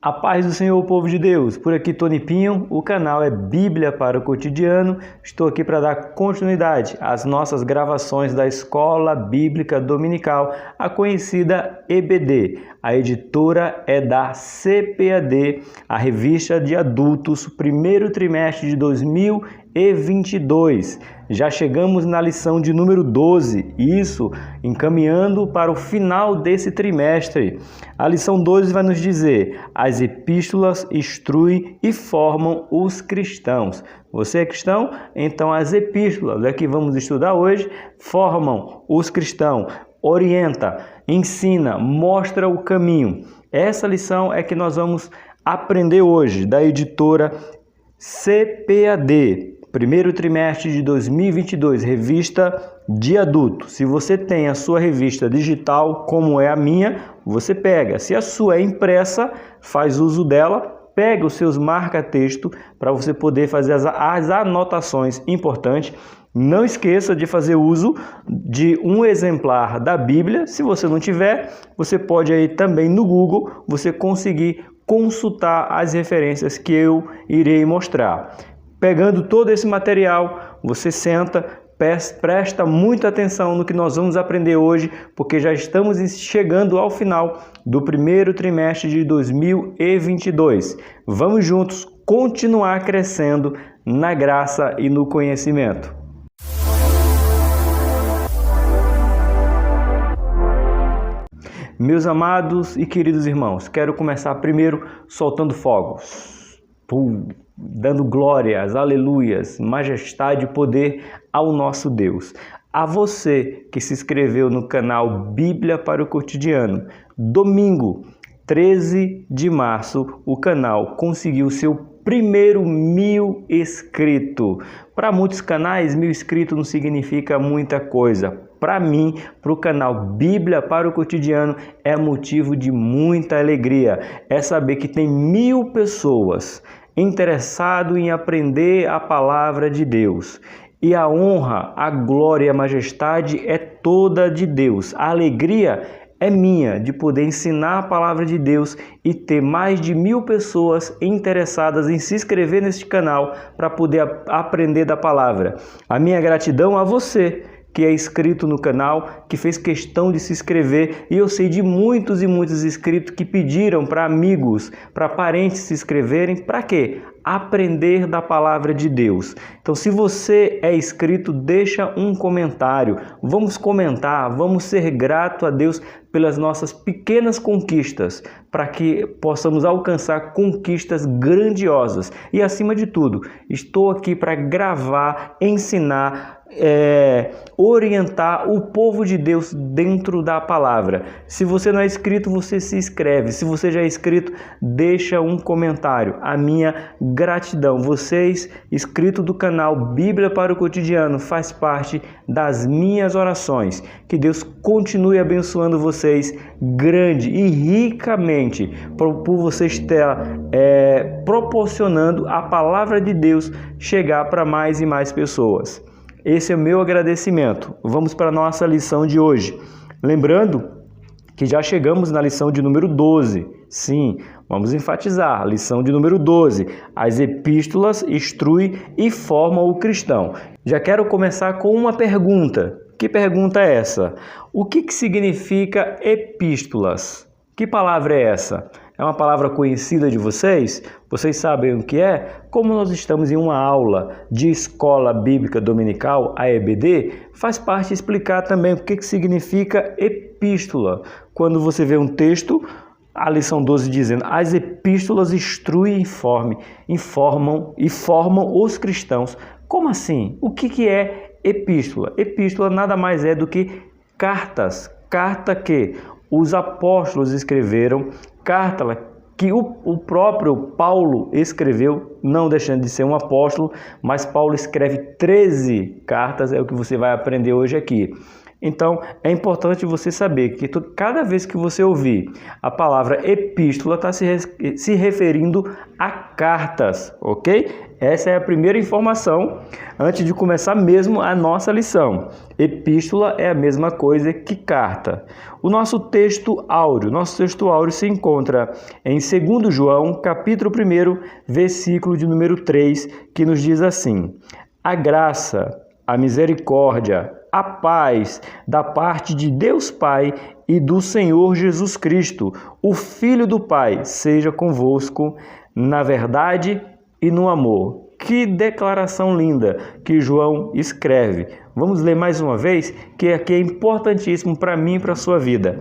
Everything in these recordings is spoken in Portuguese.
A paz do Senhor, povo de Deus. Por aqui, Tony Pinho. O canal é Bíblia para o Cotidiano. Estou aqui para dar continuidade às nossas gravações da Escola Bíblica Dominical, a conhecida EBD. A editora é da CPAD, a revista de adultos, primeiro trimestre de 2022. Já chegamos na lição de número 12, isso encaminhando para o final desse trimestre. A lição 12 vai nos dizer: as epístolas instruem e formam os cristãos. Você é cristão? Então as epístolas, que vamos estudar hoje, formam os cristãos, orienta, ensina, mostra o caminho. Essa lição é que nós vamos aprender hoje, da editora CPAD. Primeiro trimestre de 2022, revista de adulto. Se você tem a sua revista digital, como é a minha, você pega. Se a sua é impressa, faz uso dela, pega os seus marca-texto para você poder fazer as anotações importantes. Não esqueça de fazer uso de um exemplar da Bíblia. Se você não tiver, você pode aí também no Google, você conseguir consultar as referências que eu irei mostrar. Pegando todo esse material, você senta, presta muita atenção no que nós vamos aprender hoje, porque já estamos chegando ao final do primeiro trimestre de 2022. Vamos juntos continuar crescendo na graça e no conhecimento. Meus amados e queridos irmãos, quero começar primeiro soltando fogos. Dando glórias, aleluias, majestade e poder ao nosso Deus. A você que se inscreveu no canal Bíblia para o Cotidiano, domingo 13 de março, o canal conseguiu seu primeiro 1000 inscritos. Para muitos canais, 1000 inscritos não significa muita coisa. Para mim, para o canal Bíblia para o Cotidiano, é motivo de muita alegria. É saber que tem 1000 pessoas interessado em aprender a palavra de Deus. E a honra, a glória e a majestade é toda de Deus. A alegria é minha de poder ensinar a palavra de Deus e ter mais de 1000 pessoas interessadas em se inscrever neste canal para poder aprender da palavra. A minha gratidão a você que é inscrito no canal, que fez questão de se inscrever, e eu sei de muitos e muitos inscritos que pediram para amigos, para parentes se inscreverem. Para quê? Aprender da palavra de Deus. Então, se você é inscrito, deixa um comentário. Vamos comentar, vamos ser grato a Deus pelas nossas pequenas conquistas, para que possamos alcançar conquistas grandiosas. E acima de tudo, estou aqui para gravar, ensinar, orientar o povo de Deus dentro da palavra. Se você não é inscrito, você se inscreve. Se você já é inscrito, deixa um comentário. A minha gratidão. Vocês, inscritos do canal Bíblia para o Cotidiano, faz parte das minhas orações. Que Deus continue abençoando vocês grande e ricamente por vocês estar proporcionando a palavra de Deus chegar para mais e mais pessoas. Esse é o meu agradecimento. Vamos para a nossa lição de hoje. Lembrando que já chegamos na lição de número 12. Sim, vamos enfatizar, a lição de número 12. As epístolas instruem e formam o cristão. Já quero começar com uma pergunta. Que pergunta é essa? O que significa epístolas? Que palavra é essa? É uma palavra conhecida de vocês? Vocês sabem o que é? Como nós estamos em uma aula de Escola Bíblica Dominical, a EBD, faz parte explicar também o que significa epístola. Quando você vê um texto, a lição 12 dizendo: as epístolas instruem e formam os cristãos. Como assim? O que é epístola? Epístola nada mais é do que cartas. Carta que os apóstolos escreveram, carta que o próprio Paulo escreveu, não deixando de ser um apóstolo, mas Paulo escreve 13 cartas, é o que você vai aprender hoje aqui. Então, é importante você saber que cada vez que você ouvir a palavra epístola, está se referindo a cartas, ok? Essa é a primeira informação antes de começar mesmo a nossa lição. Epístola é a mesma coisa que carta. O nosso texto áureo se encontra em 2 João, capítulo 1, versículo de número 3, que nos diz assim: a graça, a misericórdia, a paz da parte de Deus Pai e do Senhor Jesus Cristo, o Filho do Pai, seja convosco na verdade e no amor. Que declaração linda que João escreve. Vamos ler mais uma vez, que aqui é importantíssimo para mim e para a sua vida.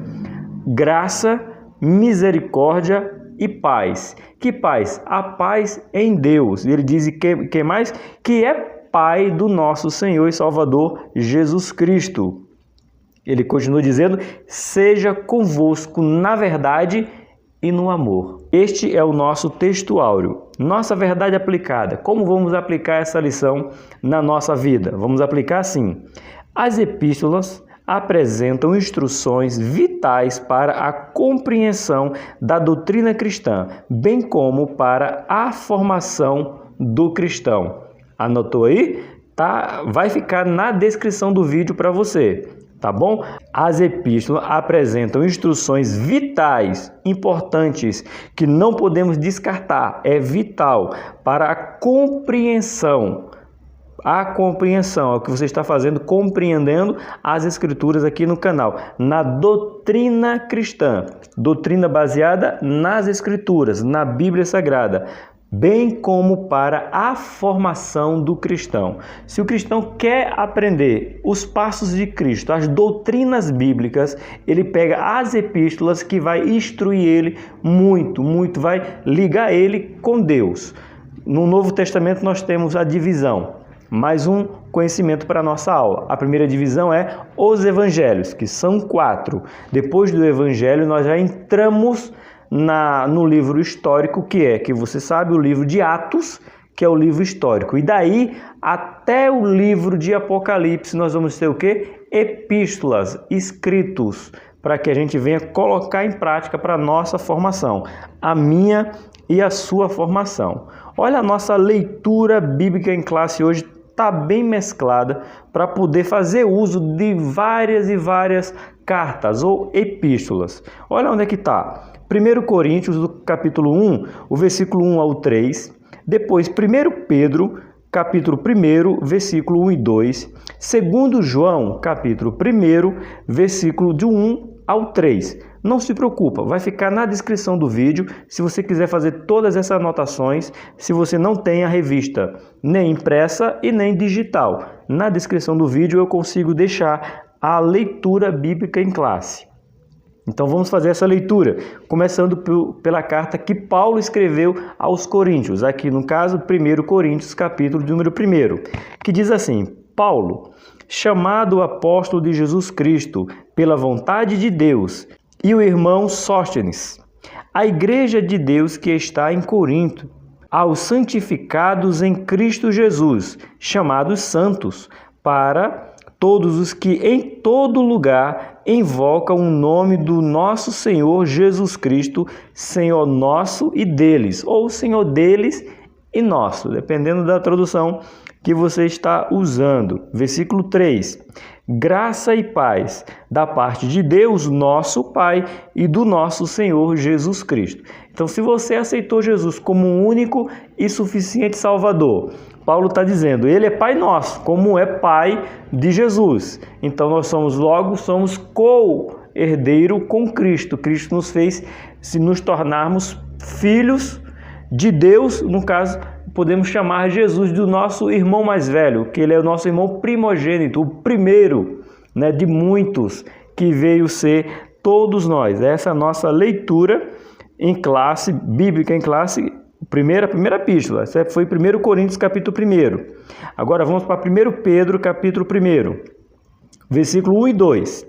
Graça, misericórdia e paz. Que paz? A paz em Deus. Ele diz que mais? Que é Pai do nosso Senhor e Salvador Jesus Cristo. Ele continua dizendo: seja convosco na verdade e no amor. Este é o nosso texto áureo. Nossa verdade aplicada. Como vamos aplicar essa lição na nossa vida? Vamos aplicar assim: as epístolas apresentam instruções vitais para a compreensão da doutrina cristã, bem como para a formação do cristão. Anotou aí? Tá? Vai ficar na descrição do vídeo para você, tá bom? As epístolas apresentam instruções vitais, importantes, que não podemos descartar, é vital para a compreensão. A compreensão é o que você está fazendo, compreendendo as escrituras aqui no canal, na doutrina cristã, doutrina baseada nas escrituras, na Bíblia Sagrada, bem como para a formação do cristão. Se o cristão quer aprender os passos de Cristo, as doutrinas bíblicas, ele pega as epístolas que vai instruir ele muito, vai ligar ele com Deus. No Novo Testamento nós temos a divisão, mais um conhecimento para a nossa aula. A primeira divisão é os evangelhos, que são 4. Depois do evangelho nós já entramos no livro histórico, que você sabe, o livro de Atos, que é o livro histórico. E daí até o livro de Apocalipse nós vamos ter o quê? Epístolas, escritos, para que a gente venha colocar em prática para a nossa formação, a minha e a sua formação. Olha, a nossa leitura bíblica em classe hoje está bem mesclada para poder fazer uso de várias e várias cartas ou epístolas. Olha onde é que está. 1 Coríntios, do capítulo 1, o versículo 1 ao 3. Depois, 1 Pedro, capítulo 1, versículo 1 e 2. 2 João, capítulo 1, versículo de 1 ao 3. Não se preocupa, vai ficar na descrição do vídeo, se você quiser fazer todas essas anotações, se você não tem a revista nem impressa e nem digital. Na descrição do vídeo eu consigo deixar a leitura bíblica em classe. Então vamos fazer essa leitura, começando pela carta que Paulo escreveu aos Coríntios, aqui no caso 1 Coríntios, capítulo de número 1, que diz assim: Paulo, chamado apóstolo de Jesus Cristo, pela vontade de Deus, e o irmão Sóstenes, a igreja de Deus que está em Corinto, aos santificados em Cristo Jesus, chamados santos, para todos os que em todo lugar invocam o nome do nosso Senhor Jesus Cristo, Senhor nosso e deles, ou Senhor deles e nosso, dependendo da tradução que você está usando. Versículo 3. Graça e paz da parte de Deus, nosso Pai, e do nosso Senhor Jesus Cristo. Então, se você aceitou Jesus como um único e suficiente Salvador, Paulo está dizendo, ele é Pai nosso, como é Pai de Jesus. Então, nós somos co-herdeiro com Cristo. Cristo nos fez se nos tornarmos filhos de Deus, no caso, podemos chamar Jesus do nosso irmão mais velho, que ele é o nosso irmão primogênito, o primeiro, de muitos que veio ser todos nós. Essa é a nossa leitura em classe, bíblica em classe, primeira epístola. Essa foi 1 Coríntios, capítulo 1. Agora vamos para 1 Pedro, capítulo 1, versículo 1 e 2.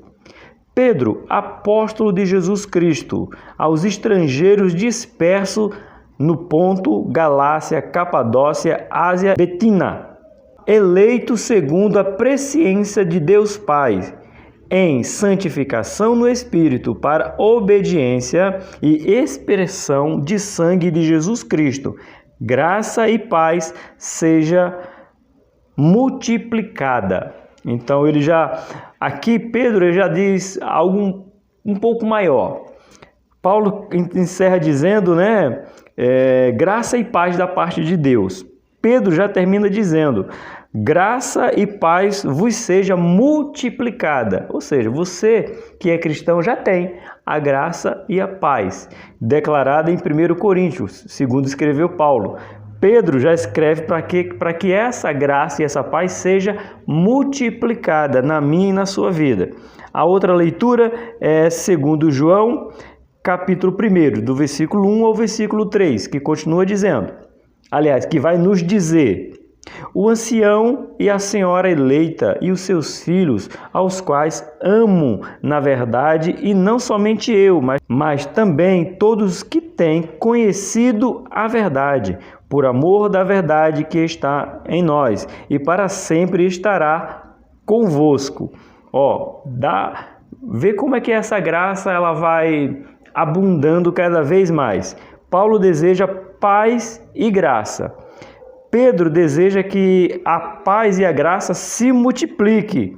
Pedro, apóstolo de Jesus Cristo, aos estrangeiros dispersos no Ponto, Galácia, Capadócia, Ásia, Betina, eleito segundo a presciência de Deus Pai, em santificação no Espírito para obediência e expressão de sangue de Jesus Cristo. Graça e paz seja multiplicada. Então aqui Pedro já diz algo um pouco maior. Paulo encerra dizendo, graça e paz da parte de Deus. Pedro já termina dizendo, graça e paz vos seja multiplicada. Ou seja, você que é cristão já tem a graça e a paz, declarada em 1 Coríntios, segundo escreveu Paulo. Pedro já escreve para que essa graça e essa paz seja multiplicada na minha e na sua vida. A outra leitura é 2 João, capítulo 1, do versículo 1 ao versículo 3, que continua dizendo, que vai nos dizer: o ancião e a senhora eleita e os seus filhos, aos quais amo na verdade, e não somente eu, mas também todos que têm conhecido a verdade, por amor da verdade que está em nós, e para sempre estará convosco. Vê como é que essa graça ela vai abundando cada vez mais. Paulo deseja paz e graça. Pedro deseja que a paz e a graça se multiplique.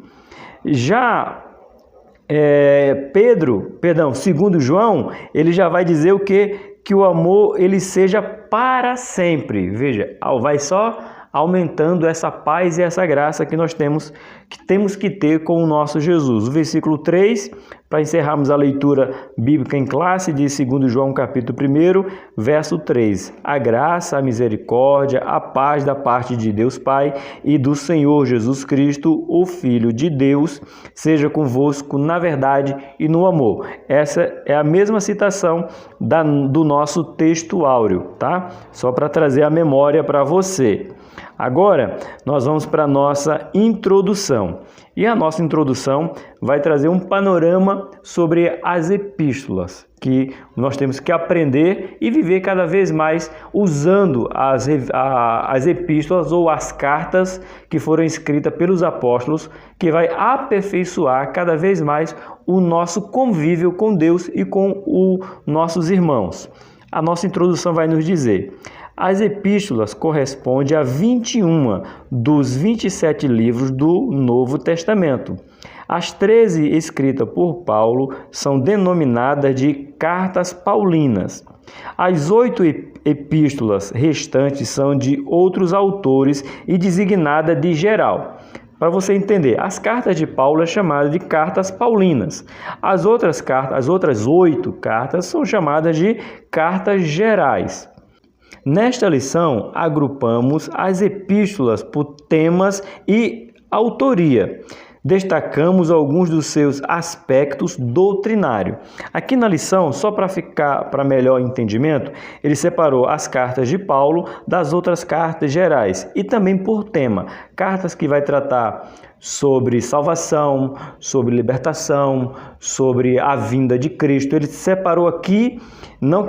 Já segundo João, ele já vai dizer o quê? Que o amor ele seja para sempre. Veja, vai só aumentando essa paz e essa graça que nós temos que ter com o nosso Jesus. O versículo 3, para encerrarmos a leitura bíblica em classe, de 2 João capítulo 1, verso 3. A graça, a misericórdia, a paz da parte de Deus Pai e do Senhor Jesus Cristo, o Filho de Deus, seja convosco na verdade e no amor. Essa é a mesma citação do nosso texto áureo, tá? Só para trazer a memória para você. Agora, nós vamos para a nossa introdução. E a nossa introdução vai trazer um panorama sobre as epístolas, que nós temos que aprender e viver cada vez mais usando as epístolas ou as cartas que foram escritas pelos apóstolos, que vai aperfeiçoar cada vez mais o nosso convívio com Deus e com os nossos irmãos. A nossa introdução vai nos dizer: as epístolas correspondem a 21 dos 27 livros do Novo Testamento. As 13 escritas por Paulo são denominadas de cartas paulinas. As 8 epístolas restantes são de outros autores e designadas de geral. Para você entender, as cartas de Paulo é chamada de cartas paulinas. As outras 8 cartas são chamadas de cartas gerais. Nesta lição, agrupamos as epístolas por temas e autoria. Destacamos alguns dos seus aspectos doutrinários. Aqui na lição, só para melhor entendimento, ele separou as cartas de Paulo das outras cartas gerais e também por tema. Cartas que vai tratar sobre salvação, sobre libertação, sobre a vinda de Cristo. Ele separou aqui, não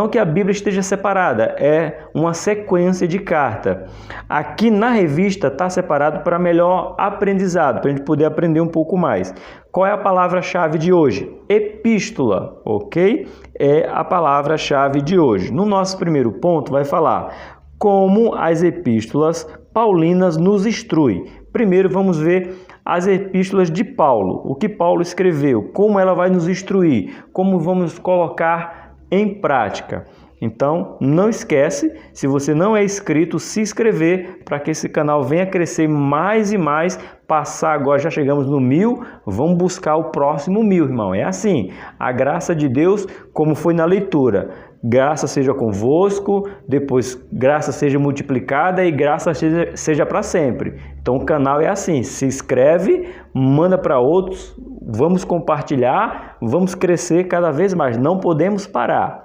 que a Bíblia esteja separada, é uma sequência de carta. Aqui na revista está separado para melhor aprendizado, para a gente poder aprender um pouco mais. Qual é a palavra-chave de hoje? Epístola, ok? É a palavra-chave de hoje. No nosso primeiro ponto vai falar como as epístolas paulinas nos instruem. Primeiro vamos ver as epístolas de Paulo, o que Paulo escreveu, como ela vai nos instruir, como vamos colocar em prática. Então, não esquece, se você não é inscrito, se inscrever para que esse canal venha crescer mais e mais, passar agora, já chegamos no 1000, vamos buscar o próximo 1000, irmão. É assim, a graça de Deus, como foi na leitura, graça seja convosco, depois graça seja multiplicada e graça seja para sempre. Então o canal é assim, se inscreve, manda para outros, vamos compartilhar, vamos crescer cada vez mais, não podemos parar.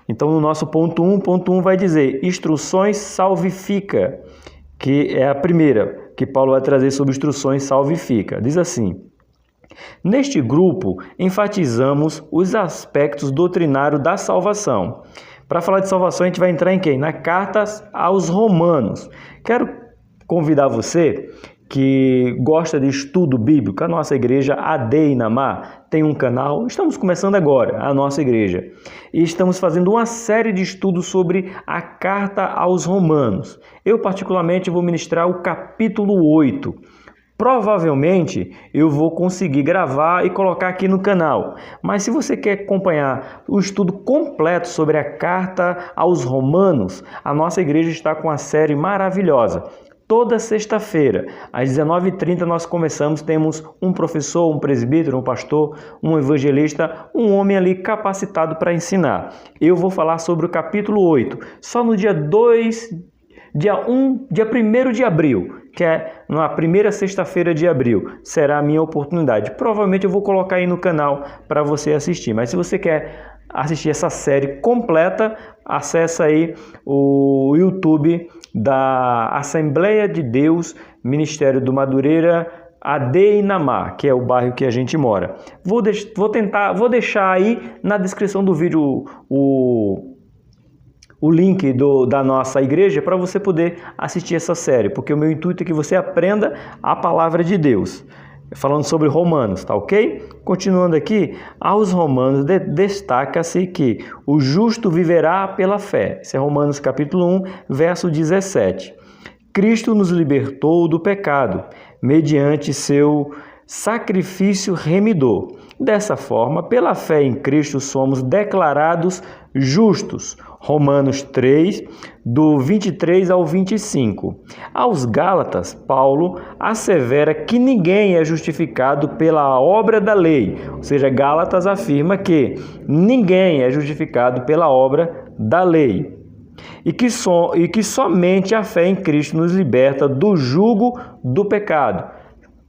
Então no nosso ponto 1 vai dizer instruções salvifica, que é a primeira que Paulo vai trazer sobre instruções salvifica. Diz assim: neste grupo, enfatizamos os aspectos doutrinários da salvação. Para falar de salvação, a gente vai entrar em quem? Na carta aos Romanos. Quero convidar você que gosta de estudo bíblico, a nossa igreja AD Inamar tem um canal. Estamos começando agora a nossa igreja e estamos fazendo uma série de estudos sobre a carta aos Romanos. Eu particularmente vou ministrar o capítulo 8. Provavelmente eu vou conseguir gravar e colocar aqui no canal, mas se você quer acompanhar o estudo completo sobre a carta aos Romanos, a nossa igreja está com uma série maravilhosa. Toda sexta-feira, às 19h30, nós temos um professor, um presbítero, um pastor, um evangelista, um homem ali capacitado para ensinar. Eu vou falar sobre o capítulo 8, só no dia 1 de abril, que é na primeira sexta-feira de abril, será a minha oportunidade. Provavelmente eu vou colocar aí no canal para você assistir, mas se você quer assistir essa série completa, acessa aí o YouTube da Assembleia de Deus, Ministério do Madureira, AD Inamar, que é o bairro que a gente mora. Vou deixar aí na descrição do vídeo o link da nossa igreja para você poder assistir essa série, porque o meu intuito é que você aprenda a palavra de Deus, falando sobre Romanos, tá ok? Continuando aqui, aos Romanos destaca-se que o justo viverá pela fé. Esse é Romanos capítulo 1, verso 17. Cristo nos libertou do pecado, mediante seu sacrifício remidor. Dessa forma, pela fé em Cristo, somos declarados justos. Romanos 3, do 23 ao 25. Aos Gálatas, Paulo assevera que ninguém é justificado pela obra da lei. Ou seja, Gálatas afirma que ninguém é justificado pela obra da lei. E que somente a fé em Cristo nos liberta do jugo do pecado.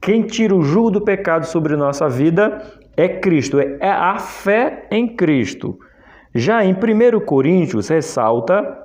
Quem tira o jugo do pecado sobre nossa vida é Cristo, é a fé em Cristo. Já em 1 Coríntios, ressalta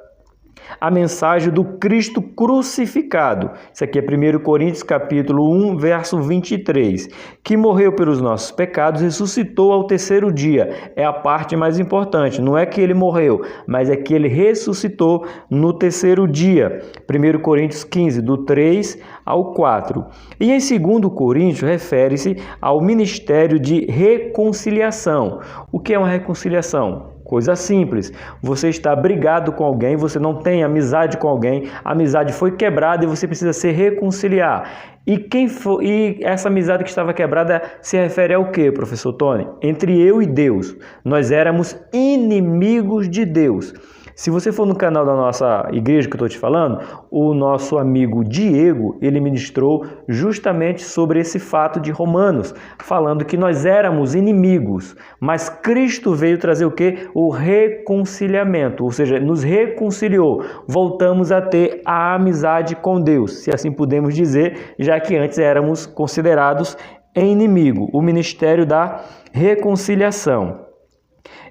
a mensagem do Cristo crucificado. Isso aqui é 1 Coríntios capítulo 1, verso 23. Que morreu pelos nossos pecados e ressuscitou ao terceiro dia. É a parte mais importante. Não é que ele morreu, mas é que ele ressuscitou no terceiro dia. 1 Coríntios 15, do 3 ao 4. E em 2 Coríntios, refere-se ao ministério de reconciliação. O que é uma reconciliação? Coisa simples, você está brigado com alguém, você não tem amizade com alguém, a amizade foi quebrada e você precisa se reconciliar. E essa amizade que estava quebrada se refere ao quê, professor Tony? Entre eu e Deus, nós éramos inimigos de Deus. Se você for no canal da nossa igreja que eu estou te falando, o nosso amigo Diego, ele ministrou justamente sobre esse fato de Romanos, falando que nós éramos inimigos, mas Cristo veio trazer o quê? O reconciliamento, ou seja, nos reconciliou, voltamos a ter a amizade com Deus, se assim podemos dizer, já que antes éramos considerados inimigo, o ministério da reconciliação.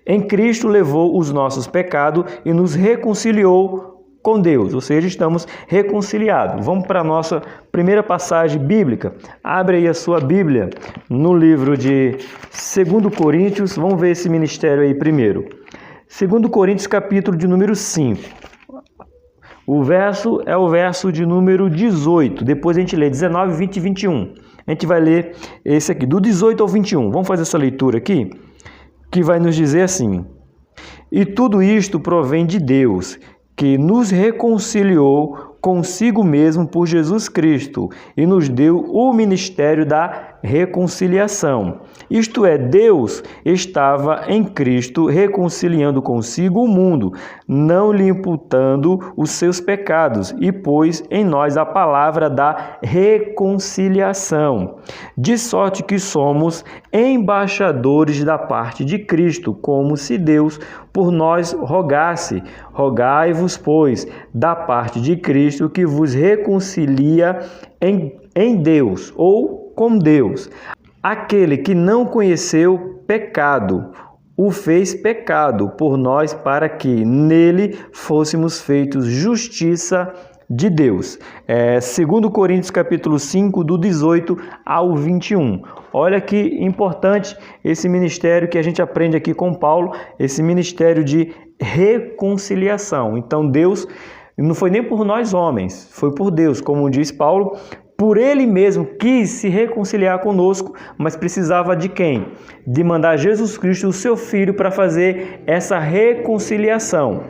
Em Cristo levou os nossos pecados e nos reconciliou com Deus, ou seja, estamos reconciliados. Vamos para a nossa primeira passagem bíblica. Abre aí a sua Bíblia no livro de 2 Coríntios. Vamos ver esse ministério aí primeiro. 2 Coríntios, capítulo de número 5. O verso é o verso de número 18. Depois a gente lê 19, 20 e 21. A gente vai ler esse aqui, do 18 ao 21. Vamos fazer essa leitura aqui, que vai nos dizer assim: e tudo isto provém de Deus, que nos reconciliou consigo mesmo por Jesus Cristo e nos deu o ministério da reconciliação. Isto é, Deus estava em Cristo reconciliando consigo o mundo, não lhe imputando os seus pecados, e pôs em nós a palavra da reconciliação, de sorte que somos embaixadores da parte de Cristo, como se Deus por nós rogasse. Rogai-vos, pois, da parte de Cristo, que vos reconcilia em Deus, ou com Deus. Aquele que não conheceu pecado, o fez pecado por nós, para que nele fôssemos feitos justiça de Deus. 2 Coríntios capítulo 5, do 18 ao 21. Olha que importante esse ministério que a gente aprende aqui com Paulo, esse ministério de reconciliação. Então Deus não foi nem por nós homens, foi por Deus. Como diz Paulo, por ele mesmo quis se reconciliar conosco, mas precisava de quem? De mandar Jesus Cristo, o seu Filho, para fazer essa reconciliação.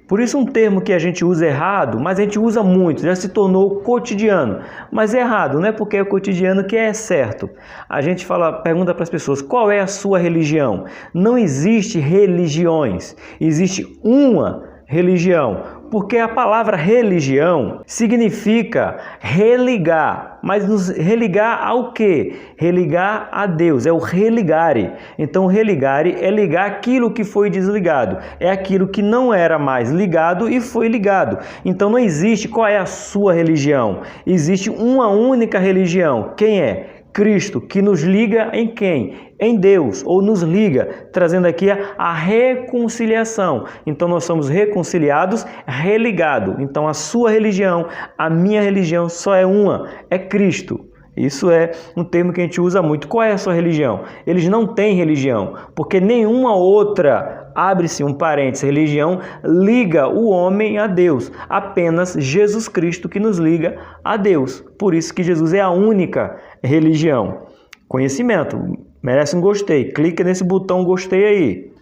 Por isso um termo que a gente usa errado, mas a gente usa muito, já se tornou cotidiano. Mas é errado, não é porque é cotidiano que é certo. A gente pergunta para as pessoas, qual é a sua religião? Não existe religiões, existe uma religião. Porque a palavra religião significa religar, mas nos religar ao quê? Religar a Deus, é o religare. Então, religare é ligar aquilo que foi desligado, é aquilo que não era mais ligado e foi ligado. Então, não existe qual é a sua religião, existe uma única religião. Quem é? Cristo, que nos liga em quem? Em Deus, ou nos liga, trazendo aqui a reconciliação. Então nós somos reconciliados, religados. Então a sua religião, a minha religião só é uma, é Cristo. Isso é um termo que a gente usa muito. Qual é a sua religião? Eles não têm religião, porque nenhuma outra, abre-se um parênteses, religião liga o homem a Deus. Apenas Jesus Cristo que nos liga a Deus. Por isso que Jesus é a única religião. Conhecimento, merece um gostei. Clica nesse botão gostei aí.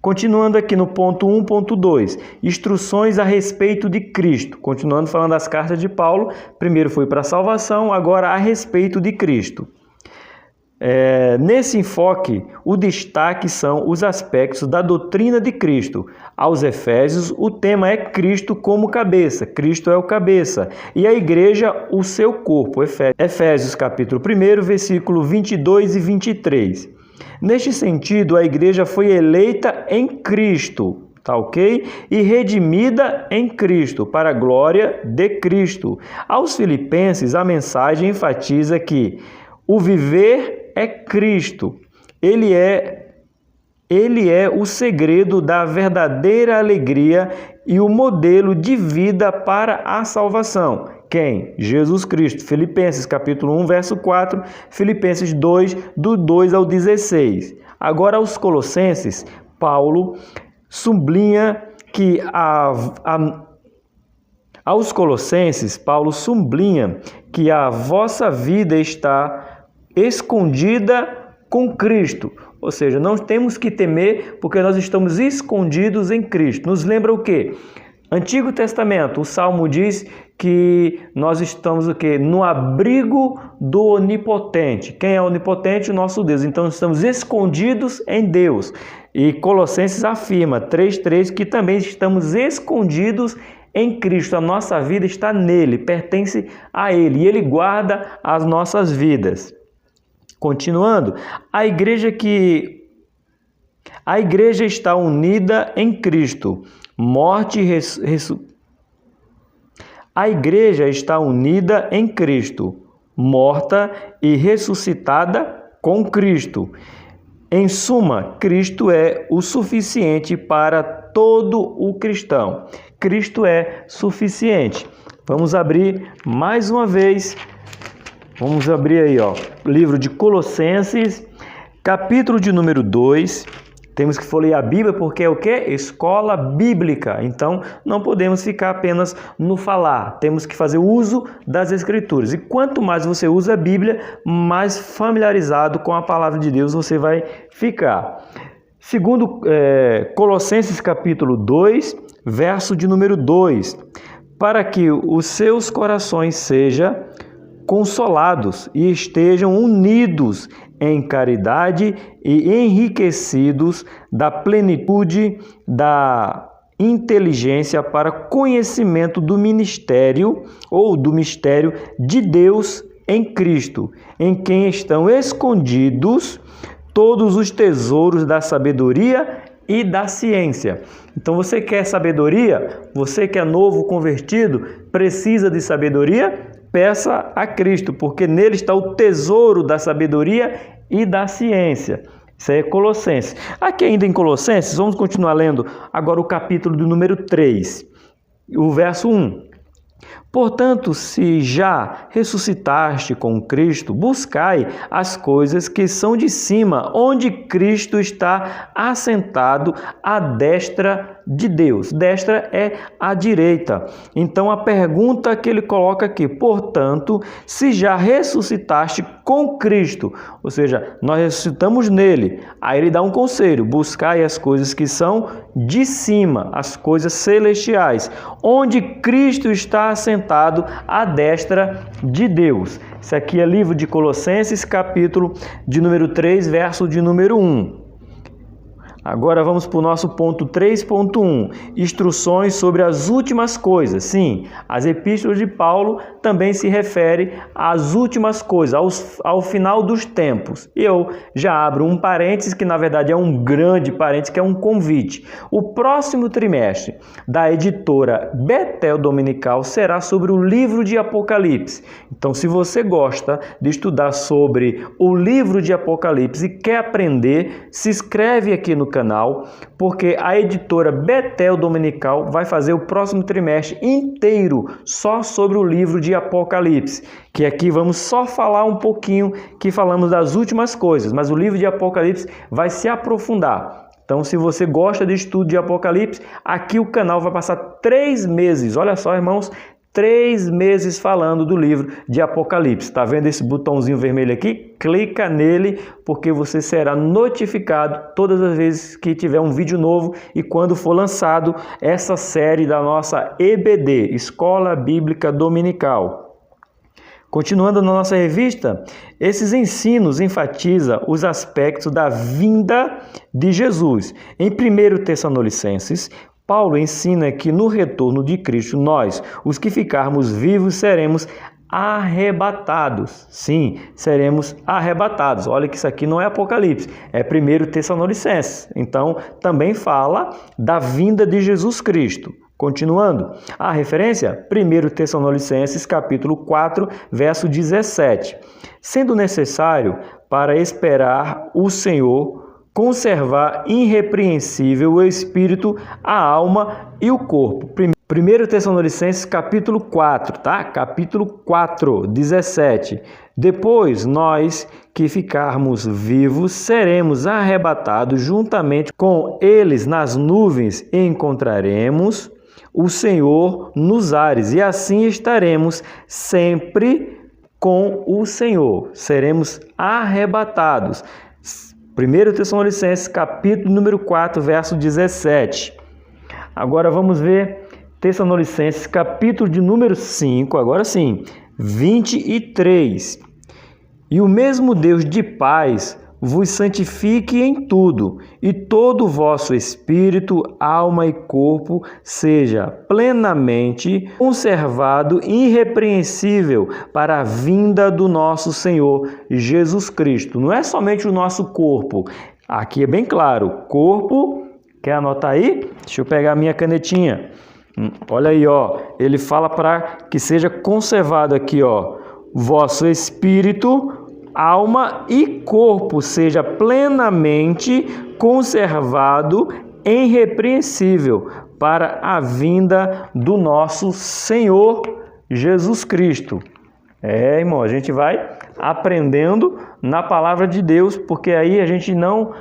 Continuando aqui no ponto 1.2, instruções a respeito de Cristo. Continuando falando das cartas de Paulo, primeiro foi para a salvação, agora a respeito de Cristo. Nesse enfoque, o destaque são os aspectos da doutrina de Cristo. Aos Efésios, o tema é Cristo como cabeça. Cristo é o cabeça. E a igreja, o seu corpo. Efésios capítulo 1, versículo 22 e 23. Neste sentido, a igreja foi eleita em Cristo, tá ok? E redimida em Cristo, para a glória de Cristo. Aos Filipenses, a mensagem enfatiza que o viver é Cristo. Ele é o segredo da verdadeira alegria e o modelo de vida para a salvação. Quem? Jesus Cristo. Filipenses capítulo 1, verso 4, Filipenses 2, do 2 ao 16. Agora, aos Colossenses, Paulo sublinha que aos Colossenses, Paulo sublinha que a vossa vida está escondida com Cristo. Ou seja, não temos que temer porque nós estamos escondidos em Cristo. Nos lembra o quê? Antigo Testamento, o Salmo diz que nós estamos o quê? No abrigo do Onipotente. Quem é onipotente? O nosso Deus. Então, estamos escondidos em Deus. E Colossenses afirma, 3:3, que também estamos escondidos em Cristo. A nossa vida está nele, pertence a ele. E ele guarda as nossas vidas. Continuando, a igreja está unida em Cristo. A igreja está unida em Cristo, morta e ressuscitada com Cristo. Em suma, Cristo é o suficiente para todo o cristão. Cristo é suficiente. Vamos abrir mais uma vez. Vamos abrir aí, livro de Colossenses, capítulo de número 2. Temos que folhear a Bíblia porque é o quê? Escola bíblica. Então, não podemos ficar apenas no falar. Temos que fazer uso das Escrituras. E quanto mais você usa a Bíblia, mais familiarizado com a palavra de Deus você vai ficar. Segundo Colossenses capítulo 2, verso de número 2. Para que os seus corações sejam consolados e estejam unidos em caridade e enriquecidos da plenitude da inteligência para conhecimento do ministério ou do mistério de Deus em Cristo, em quem estão escondidos todos os tesouros da sabedoria e da ciência. Então você quer sabedoria? Você que é novo convertido, precisa de sabedoria? Peça a Cristo, porque nele está o tesouro da sabedoria e da ciência. Isso aí é Colossenses. Aqui ainda em Colossenses, vamos continuar lendo agora o capítulo do número 3, o verso 1. Portanto, se já ressuscitaste com Cristo, buscai as coisas que são de cima, onde Cristo está assentado à destra de Deus. Destra é a direita. Então, a pergunta que ele coloca aqui, portanto, se já ressuscitaste com Cristo, ou seja, nós ressuscitamos nele. Aí ele dá um conselho: buscai as coisas que são de cima, as coisas celestiais, onde Cristo está assentado à destra de Deus. Isso aqui é livro de Colossenses, capítulo de número 3, verso de número 1. Agora vamos para o nosso ponto 3.1, instruções sobre as últimas coisas. Sim, as epístolas de Paulo também se referem às últimas coisas, ao final dos tempos. E eu já abro um parênteses, que na verdade é um grande parênteses, que é um convite. O próximo trimestre da editora Betel Dominical será sobre o livro de Apocalipse. Então, se você gosta de estudar sobre o livro de Apocalipse e quer aprender, se inscreve aqui no canal, porque a editora Betel Dominical vai fazer o próximo trimestre inteiro só sobre o livro de Apocalipse, que aqui vamos só falar um pouquinho, que falamos das últimas coisas, mas o livro de Apocalipse vai se aprofundar. Então, se você gosta de estudo de Apocalipse, aqui o canal vai passar 3 meses, olha só, irmãos, 3 meses falando do livro de Apocalipse. Está vendo esse botãozinho vermelho aqui? Clica nele, porque você será notificado todas as vezes que tiver um vídeo novo e quando for lançado essa série da nossa EBD, Escola Bíblica Dominical. Continuando na nossa revista, esses ensinos enfatizam os aspectos da vinda de Jesus. Em 1 Tessalonicenses, Paulo ensina que no retorno de Cristo, nós, os que ficarmos vivos, seremos arrebatados. Sim, seremos arrebatados. Olha que isso aqui não é Apocalipse, é 1 Tessalonicenses. Então, também fala da vinda de Jesus Cristo. Continuando, a referência, 1 Tessalonicenses, capítulo 4, verso 17. Sendo necessário, para esperar o Senhor, conservar irrepreensível o espírito, a alma e o corpo. 1 Tessalonicenses capítulo 4, tá? Capítulo 4, 17. Depois, nós que ficarmos vivos, seremos arrebatados juntamente com eles nas nuvens e encontraremos o Senhor nos ares, e assim estaremos sempre com o Senhor. Seremos arrebatados. 1 Tessalonicenses, capítulo número 4, verso 17. Agora vamos ver Tessalonicenses, capítulo de número 5, agora sim, 23. E o mesmo Deus de paz vos santifique em tudo, e todo o vosso espírito, alma e corpo seja plenamente conservado, irrepreensível, para a vinda do nosso Senhor Jesus Cristo. Não é somente o nosso corpo, aqui é bem claro, corpo, quer anotar aí? Deixa eu pegar a minha canetinha. Olha aí, ó, ele fala para que seja conservado aqui, ó, vosso espírito, alma e corpo seja plenamente conservado, irrepreensível, para a vinda do nosso Senhor Jesus Cristo. Irmão, a gente vai aprendendo na palavra de Deus, porque aí a gente não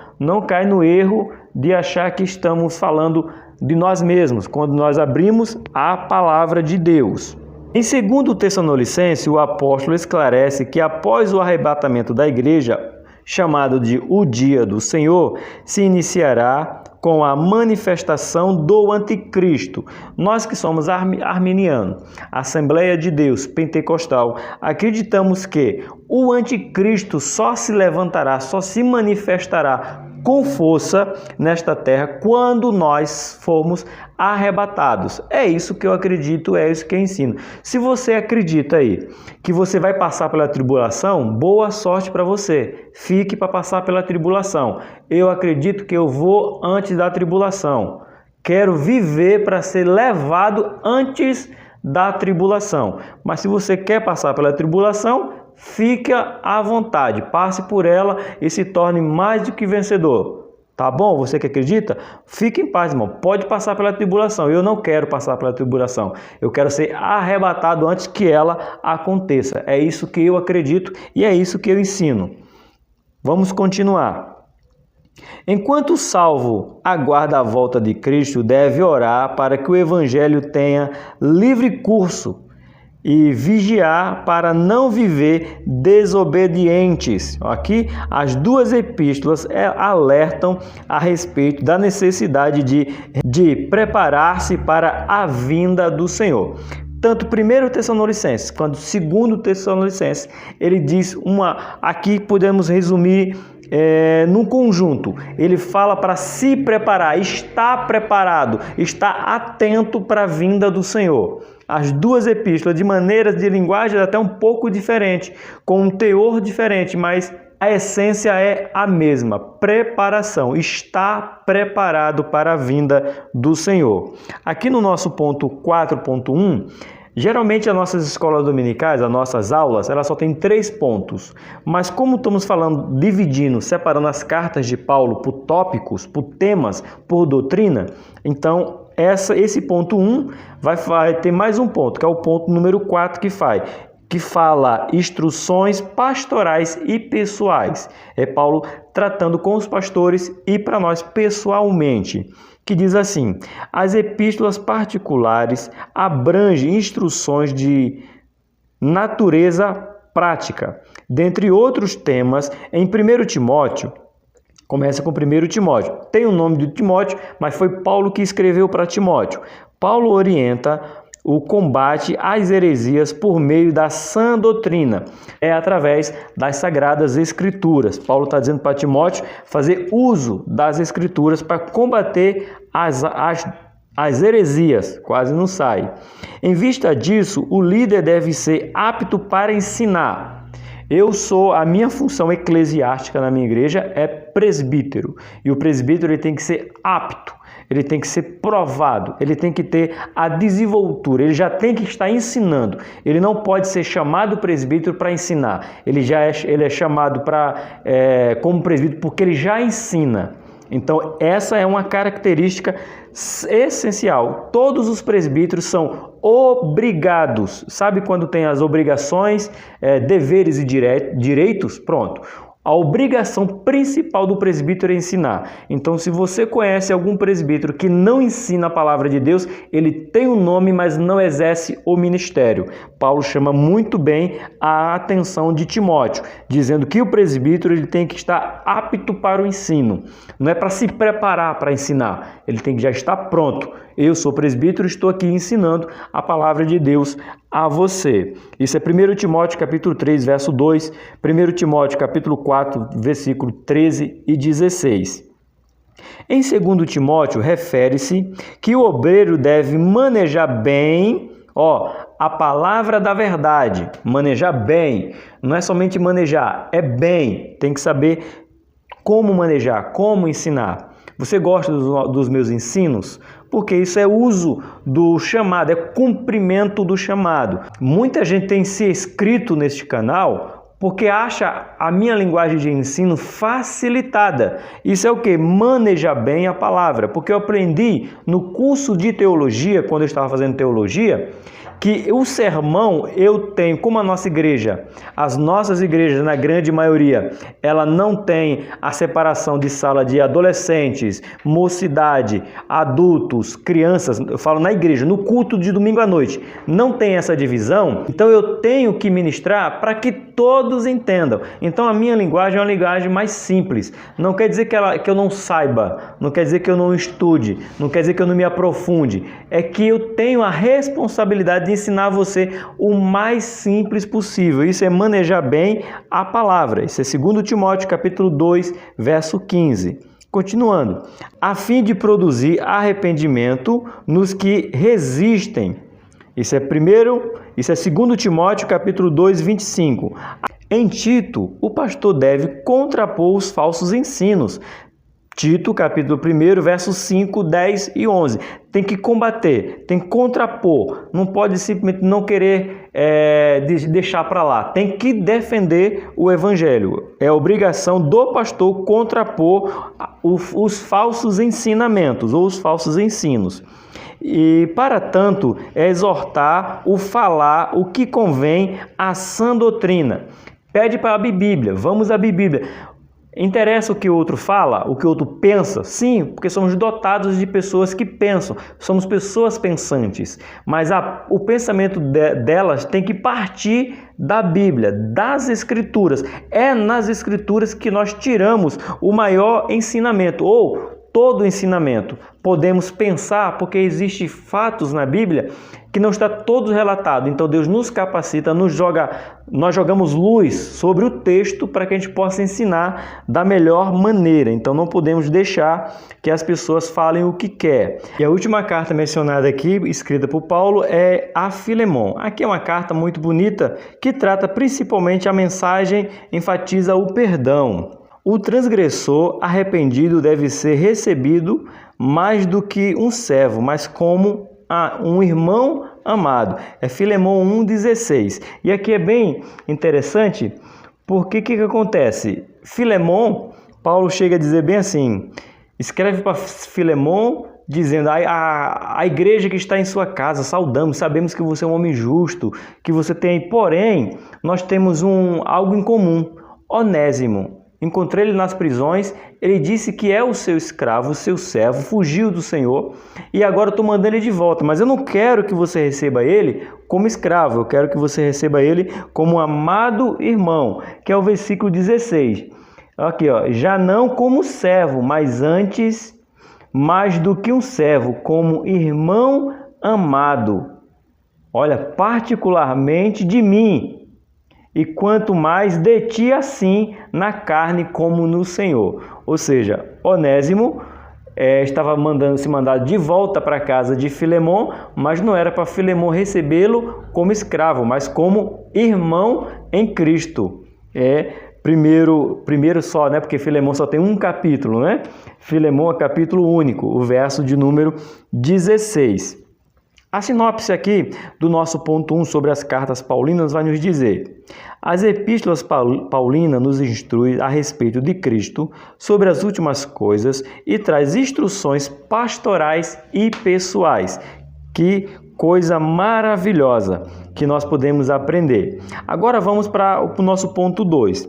cai no erro de achar que estamos falando de nós mesmos, quando nós abrimos a palavra de Deus. Em 2 Tessalonicenses, o apóstolo esclarece que após o arrebatamento da igreja, chamado de o dia do Senhor, se iniciará com a manifestação do anticristo. Nós que somos arminianos, Assembleia de Deus Pentecostal, acreditamos que o anticristo só se levantará, só se manifestará com força nesta terra quando nós formos arrebatados. É isso que eu acredito, é isso que eu ensino. Se você acredita aí que você vai passar pela tribulação, boa sorte para você. Fique para passar pela tribulação. Eu acredito que eu vou antes da tribulação. Quero viver para ser levado antes da tribulação. Mas se você quer passar pela tribulação, fica à vontade, passe por ela e se torne mais do que vencedor. Tá bom? Você que acredita? Fique em paz, irmão. Pode passar pela tribulação. Eu não quero passar pela tribulação. Eu quero ser arrebatado antes que ela aconteça. É isso que eu acredito e é isso que eu ensino. Vamos continuar. Enquanto o salvo aguarda a volta de Cristo, deve orar para que o evangelho tenha livre curso e vigiar para não viver desobedientes. Aqui, as duas epístolas alertam a respeito da necessidade de preparar-se para a vinda do Senhor. Tanto 1 Tessalonicenses quanto 2 Tessalonicenses, ele diz aqui podemos resumir num conjunto. Ele fala para se preparar, estar preparado, estar atento para a vinda do Senhor. As duas epístolas, de maneiras de linguagem até um pouco diferente, com um teor diferente, mas a essência é a mesma: preparação, estar preparado para a vinda do Senhor. Aqui no nosso ponto 4.1, geralmente as nossas escolas dominicais, as nossas aulas, elas só têm 3 pontos. Mas como estamos falando, dividindo, separando as cartas de Paulo por tópicos, por temas, por doutrina, então esse ponto 1 vai ter mais um ponto, que é o ponto número 4 que fala instruções pastorais e pessoais. É Paulo tratando com os pastores e para nós pessoalmente, que diz assim: as epístolas particulares abrangem instruções de natureza prática. Dentre outros temas, em 1 Timóteo, começa com 1 Timóteo. Tem o nome de Timóteo, mas foi Paulo que escreveu para Timóteo. Paulo orienta o combate às heresias por meio da sã doutrina, através das Sagradas Escrituras. Paulo está dizendo para Timóteo fazer uso das Escrituras para combater as heresias. Quase não sai. Em vista disso, o líder deve ser apto para ensinar. A minha função eclesiástica na minha igreja é presbítero. E o presbítero ele tem que ser apto, ele tem que ser provado, ele tem que ter a desenvoltura, ele já tem que estar ensinando. Ele não pode ser chamado presbítero para ensinar. Ele é chamado como presbítero porque ele já ensina. Então, essa é uma característica essencial. Todos os presbíteros são obrigados. Sabe quando tem as obrigações, deveres e direitos? Pronto. A obrigação principal do presbítero é ensinar. Então, se você conhece algum presbítero que não ensina a palavra de Deus, ele tem um nome, mas não exerce o ministério. Paulo chama muito bem a atenção de Timóteo, dizendo que o presbítero ele tem que estar apto para o ensino. Não é para se preparar para ensinar, ele tem que já estar pronto. Eu sou presbítero, estou aqui ensinando a palavra de Deus a você. Isso é 1 Timóteo capítulo 3, verso 2, 1 Timóteo capítulo 4, versículo 13 e 16. Em 2 Timóteo, refere-se que o obreiro deve manejar bem, a palavra da verdade. Manejar bem, não é somente manejar, é bem. Tem que saber como manejar, como ensinar. Você gosta dos meus ensinos? Porque isso é uso do chamado, é cumprimento do chamado. Muita gente tem se inscrito neste canal porque acha a minha linguagem de ensino facilitada. Isso é o que? Manejar bem a palavra. Porque eu aprendi no curso de teologia, quando eu estava fazendo teologia, que o sermão eu tenho, como a nossa igreja, as nossas igrejas, na grande maioria, ela não tem a separação de sala de adolescentes, mocidade, adultos, crianças, eu falo na igreja, no culto de domingo à noite, não tem essa divisão, então eu tenho que ministrar para que todos entendam. Então a minha linguagem é uma linguagem mais simples, não quer dizer que eu não saiba, não quer dizer que eu não estude, não quer dizer que eu não me aprofunde, é que eu tenho a responsabilidade de ensinar você o mais simples possível. Isso é manejar bem a palavra. Isso é 2 Timóteo capítulo 2, verso 15. Continuando. A fim de produzir arrependimento nos que resistem. Isso é 2 Timóteo capítulo 2, 25. Em Tito, o pastor deve contrapor os falsos ensinos, Tito, capítulo 1, versos 5, 10 e 11. Tem que combater, tem que contrapor, não pode simplesmente não querer deixar para lá. Tem que defender o evangelho. É obrigação do pastor contrapor os falsos ensinamentos ou os falsos ensinos. E, para tanto, é exortar o falar o que convém à sã doutrina. Pede para abrir Bíblia, vamos abrir Bíblia. Interessa o que o outro fala, o que o outro pensa? Sim, porque somos dotados de pessoas que pensam, somos pessoas pensantes, mas o pensamento delas tem que partir da Bíblia, das Escrituras. É nas Escrituras que nós tiramos o maior ensinamento, ou todo o ensinamento. Podemos pensar, porque existem fatos na Bíblia que não está todo relatado. Então Deus nos capacita, nós jogamos luz sobre o texto para que a gente possa ensinar da melhor maneira. Então não podemos deixar que as pessoas falem o que quer. E a última carta mencionada aqui, escrita por Paulo, é a Filemon. Aqui é uma carta muito bonita que trata principalmente a mensagem, enfatiza o perdão. O transgressor arrependido deve ser recebido mais do que um servo, mas como um irmão amado. É Filemon 1,16. E aqui é bem interessante, porque o que acontece? Filemon, Paulo chega a dizer bem assim, escreve para Filemon dizendo, a igreja que está em sua casa, saudamos, sabemos que você é um homem justo, que você tem, porém, nós temos algo em comum, Onésimo. Encontrei ele nas prisões, ele disse que é o seu escravo, o seu servo, fugiu do Senhor e agora eu estou mandando ele de volta. Mas eu não quero que você receba ele como escravo, eu quero que você receba ele como um amado irmão, que é o versículo 16. Aqui, ó, já não como servo, mas antes, mais do que um servo, como irmão amado. Olha, particularmente de mim. E quanto mais de ti assim na carne como no Senhor. Ou seja, Onésimo estava se mandado de volta para a casa de Filemon, mas não era para Filemon recebê-lo como escravo, mas como irmão em Cristo. Primeiro só, né? Porque Filemon só tem um capítulo, né? Filemon é capítulo único, o verso de número 16. A sinopse aqui do nosso ponto 1 sobre as cartas paulinas vai nos dizer: as epístolas paulinas nos instruem a respeito de Cristo, sobre as últimas coisas e traz instruções pastorais e pessoais. Que coisa maravilhosa que nós podemos aprender. Agora vamos para o nosso ponto 2.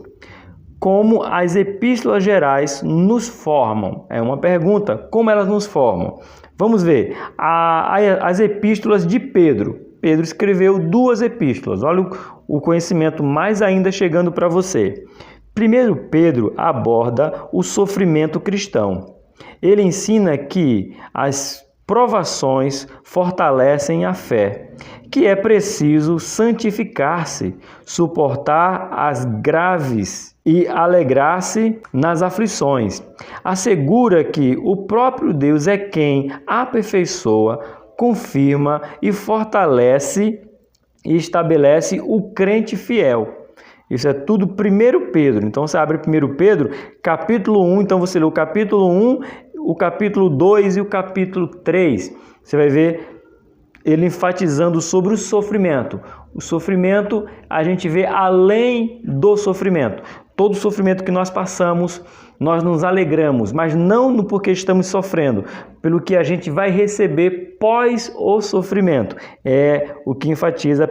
Como as epístolas gerais nos formam? É uma pergunta, como elas nos formam? Vamos ver, as epístolas de Pedro. Pedro escreveu 2 epístolas, olha o conhecimento mais ainda chegando para você. Primeiro, Pedro aborda o sofrimento cristão. Ele ensina que as provações fortalecem a fé, que é preciso santificar-se, suportar as graves e alegrar-se nas aflições. Assegura que o próprio Deus é quem aperfeiçoa, confirma e fortalece e estabelece o crente fiel. Isso é tudo 1 Pedro. Então você abre 1 Pedro, capítulo 1, então você lê o capítulo 1, o capítulo 2 e o capítulo 3. Você vai ver ele enfatizando sobre o sofrimento. O sofrimento a gente vê além do sofrimento. Todo sofrimento que nós passamos, nós nos alegramos, mas não no porquê estamos sofrendo, pelo que a gente vai receber pós o sofrimento. É o que enfatiza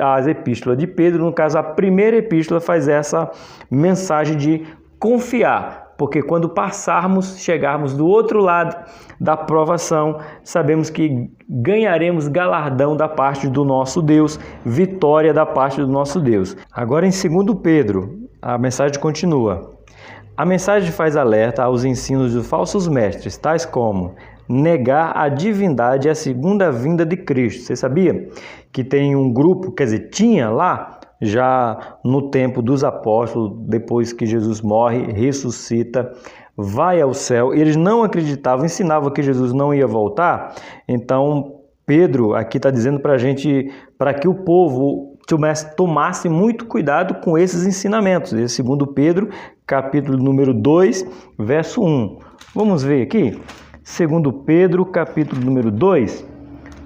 as epístolas de Pedro. No caso, a primeira epístola faz essa mensagem de confiar, porque quando chegarmos do outro lado da provação, sabemos que ganharemos galardão da parte do nosso Deus, vitória da parte do nosso Deus. Agora em 2 Pedro, a mensagem continua. A mensagem faz alerta aos ensinos de falsos mestres, tais como negar a divindade e a segunda vinda de Cristo. Você sabia que tem um grupo, quer dizer, tinha lá, já no tempo dos apóstolos, depois que Jesus morre, ressuscita, vai ao céu, eles não acreditavam, ensinavam que Jesus não ia voltar. Então Pedro aqui está dizendo para a gente, para que o povo tomasse muito cuidado com esses ensinamentos. Segundo Pedro, capítulo número 2, verso 1. Vamos ver aqui, 2 Pedro, capítulo número 2,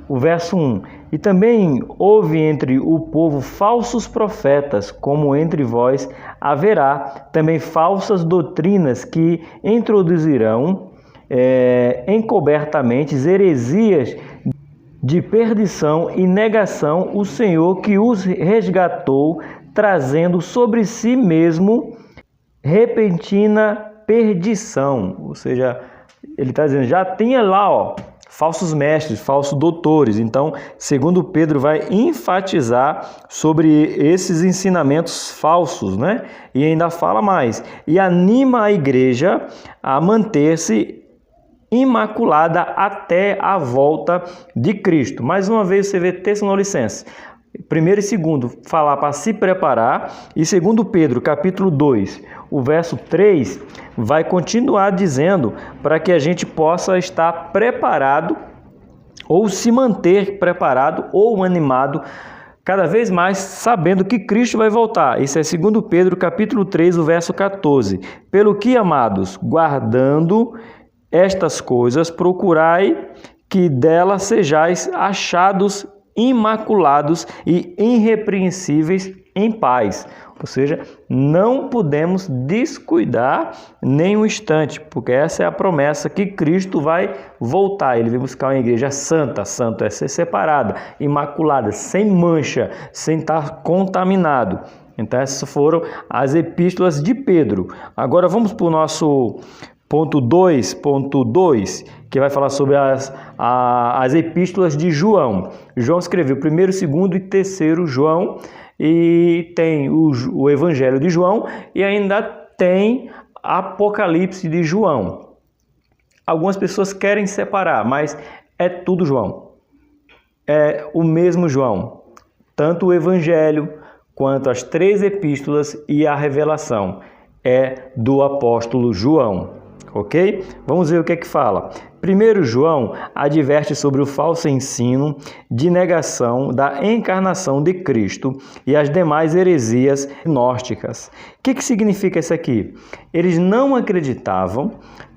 o verso 1. E também houve entre o povo falsos profetas, como entre vós haverá também falsas doutrinas que introduzirão encobertamente heresias de perdição e negação o Senhor que os resgatou, trazendo sobre si mesmo repentina perdição. Ou seja, ele está dizendo, já tinha lá, falsos mestres, falsos doutores. Então, segundo Pedro vai enfatizar sobre esses ensinamentos falsos, né? E ainda fala mais. E anima a igreja a manter-se imaculada até a volta de Cristo. Mais uma vez você vê Tessalonicenses, primeiro e segundo, falar para se preparar, e segundo Pedro, capítulo 2, o verso 3, vai continuar dizendo para que a gente possa estar preparado, ou se manter preparado, ou animado, cada vez mais sabendo que Cristo vai voltar. Isso é segundo Pedro, capítulo 3, o verso 14. Pelo que, amados, guardando estas coisas, procurai que delas sejais achados imaculados e irrepreensíveis em paz. Ou seja, não podemos descuidar nem um instante, porque essa é a promessa que Cristo vai voltar. Ele vem buscar uma igreja santa. Santo é ser separada, imaculada, sem mancha, sem estar contaminado. Então essas foram as epístolas de Pedro. Agora vamos para o nosso ponto 2.2, que vai falar sobre as epístolas de João. João escreveu 1º, 2º e 3º João, e tem o Evangelho de João, e ainda tem Apocalipse de João. Algumas pessoas querem separar, mas é tudo João. É o mesmo João. Tanto o Evangelho, quanto as 3 epístolas e a revelação é do apóstolo João. Ok? Vamos ver o que é que fala. 1 João adverte sobre o falso ensino de negação da encarnação de Cristo e as demais heresias gnósticas. O que significa isso aqui? Eles não acreditavam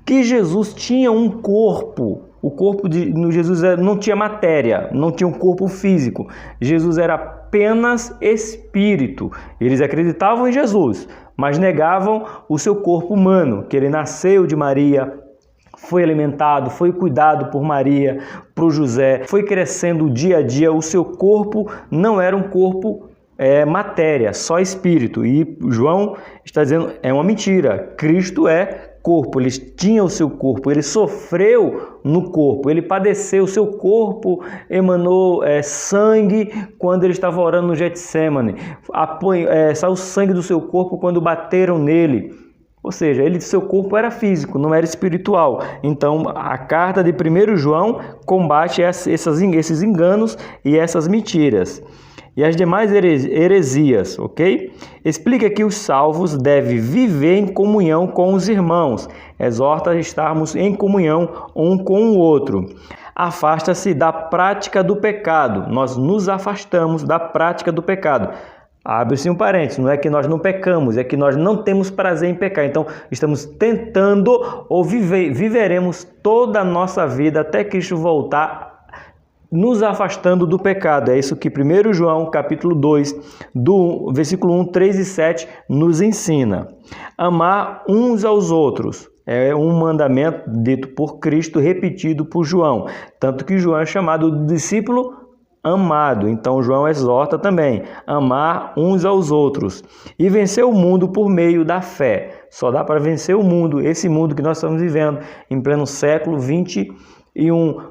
que Jesus tinha um corpo. O corpo de Jesus não tinha matéria, não tinha um corpo físico. Jesus era apenas espírito. Eles acreditavam em Jesus, mas negavam o seu corpo humano, que ele nasceu de Maria, foi alimentado, foi cuidado por Maria, por José, foi crescendo dia a dia. O seu corpo não era um corpo matéria, só espírito. E João está dizendo, é uma mentira. Cristo é corpo, ele tinha o seu corpo, ele sofreu no corpo, ele padeceu, o seu corpo emanou sangue quando ele estava orando no Getsemane, saiu sangue do seu corpo quando bateram nele. Ou seja, seu corpo era físico, não era espiritual. Então, a carta de 1 João combate esses enganos e essas mentiras. E as demais heresias, ok? Explica que os salvos devem viver em comunhão com os irmãos. Exorta a estarmos em comunhão um com o outro. Afasta-se da prática do pecado. Nós nos afastamos da prática do pecado. Abre-se um parênteses, não é que nós não pecamos, é que nós não temos prazer em pecar. Então, estamos tentando ou viveremos toda a nossa vida até Cristo voltar, nos afastando do pecado. É isso que 1 João, capítulo 2, do versículo 1, 3 e 7, nos ensina. Amar uns aos outros. É um mandamento dito por Cristo, repetido por João. Tanto que João é chamado de discípulo amado. Então, João exorta também, amar uns aos outros. E vencer o mundo por meio da fé. Só dá para vencer o mundo, esse mundo que nós estamos vivendo, em pleno século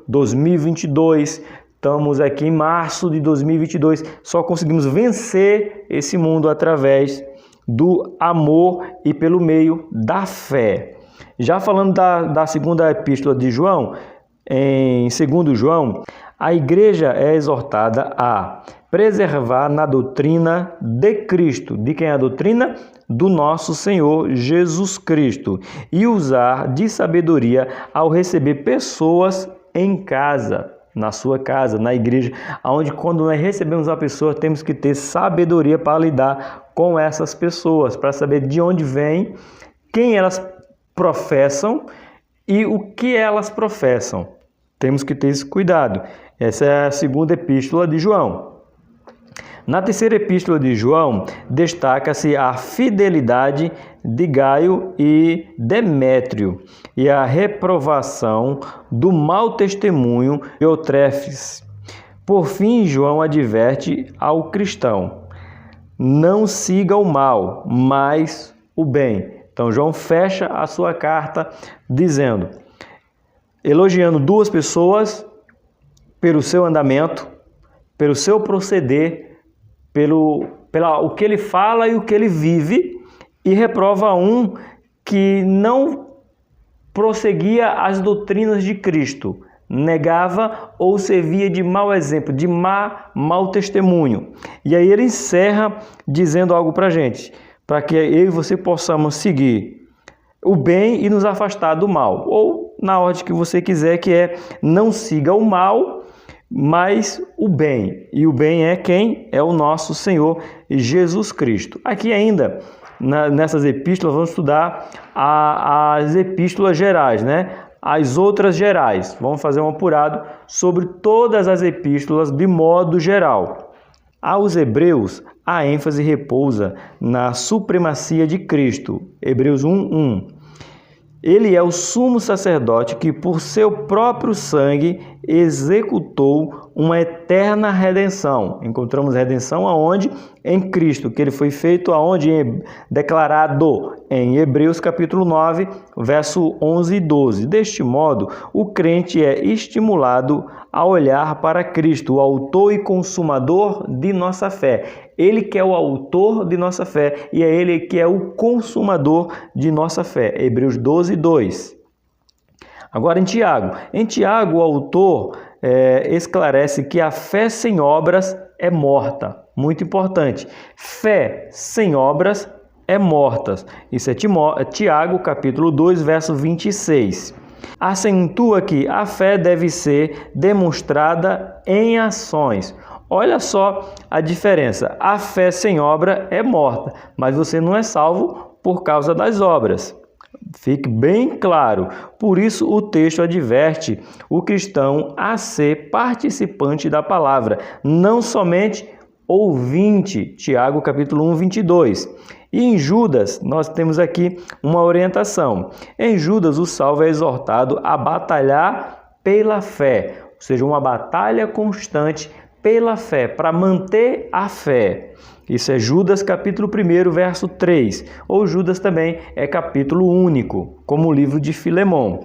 2022, estamos aqui em março de 2022, só conseguimos vencer esse mundo através do amor e pelo meio da fé. Já falando da segunda epístola de João, em 2 João, a igreja é exortada a preservar na doutrina de Cristo. De quem é a doutrina? Do nosso Senhor Jesus Cristo. E usar de sabedoria ao receber pessoas em casa, na sua casa, na igreja, onde quando nós recebemos uma pessoa, temos que ter sabedoria para lidar com essas pessoas, para saber de onde vêm, quem elas professam e o que elas professam. Temos que ter esse cuidado. Essa é a segunda epístola de João. Na terceira epístola de João, destaca-se a fidelidade de Gaio e Demétrio e a reprovação do mau testemunho de Diotrefes. Por fim, João adverte ao cristão: não siga o mal, mas o bem. Então, João fecha a sua carta dizendo, elogiando duas pessoas pelo seu andamento, pelo seu proceder, pelo o que ele fala e o que ele vive, e reprova um que não prosseguia as doutrinas de Cristo, negava ou servia de mau exemplo, de mau testemunho. E aí ele encerra dizendo algo para a gente, para que eu e você possamos seguir o bem e nos afastar do mal, ou na ordem que você quiser, que é não siga o mal, mas o bem. E o bem é quem? É o nosso Senhor Jesus Cristo. Aqui ainda, nessas epístolas, vamos estudar as epístolas gerais, né? As outras gerais. Vamos fazer um apurado sobre todas as epístolas de modo geral. Aos Hebreus, a ênfase repousa na supremacia de Cristo. Hebreus 1:1. Ele é o sumo sacerdote que, por seu próprio sangue, executou uma eterna redenção. Encontramos redenção aonde? Em Cristo, que ele foi feito aonde? Declarado em Hebreus capítulo 9, verso 11 e 12. Deste modo, o crente é estimulado a olhar para Cristo, o autor e consumador de nossa fé. Ele que é o autor de nossa fé e é Ele que é o consumador de nossa fé. Hebreus 12, 2. Agora em Tiago, o autor esclarece que a fé sem obras é morta. Muito importante. Fé sem obras é morta. Isso é Tiago, capítulo 2, verso 26. Acentua que a fé deve ser demonstrada em ações. Olha só a diferença. A fé sem obra é morta, mas você não é salvo por causa das obras. Fique bem claro. Por isso o texto adverte o cristão a ser participante da palavra, não somente ouvinte. Tiago capítulo 1, 22. E em Judas, nós temos aqui uma orientação. Em Judas, o salvo é exortado a batalhar pela fé, ou seja, uma batalha constante pela fé, para manter a fé. Isso é Judas capítulo 1, verso 3. Ou Judas também é capítulo único, como o livro de Filemão.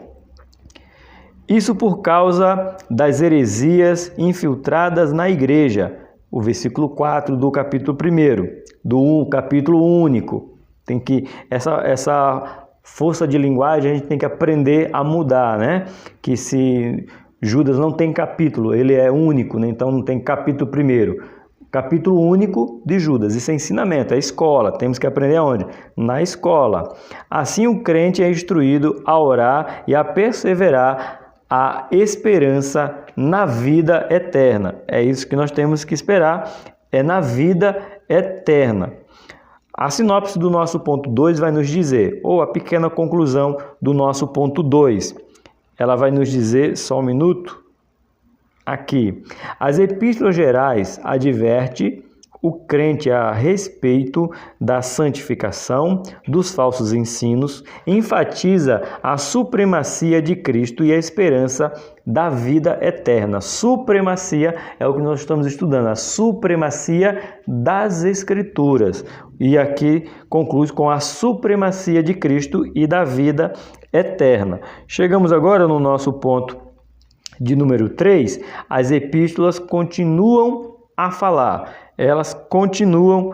Isso por causa das heresias infiltradas na igreja. O versículo 4 do capítulo 1, do capítulo único. Tem que essa força de linguagem a gente tem que aprender a mudar, né? Que se Judas não tem capítulo, ele é único, né? Então não tem capítulo 1. Capítulo único de Judas. Isso é ensinamento, é escola. Temos que aprender aonde? Na escola. Assim o crente é instruído a orar e a perseverar a esperança na vida eterna. É isso que nós temos que esperar, é na vida eterna. A sinopse do nosso ponto 2 vai nos dizer, ou a pequena conclusão do nosso ponto 2. Ela vai nos dizer, só um minuto, aqui. As epístolas gerais adverte o crente a respeito da santificação, dos falsos ensinos, enfatiza a supremacia de Cristo e a esperança da vida eterna. Supremacia é o que nós estamos estudando, a supremacia das Escrituras. E aqui conclui com a supremacia de Cristo e da vida eterna. Chegamos agora no nosso ponto de número 3. As epístolas continuam a falar. Elas continuam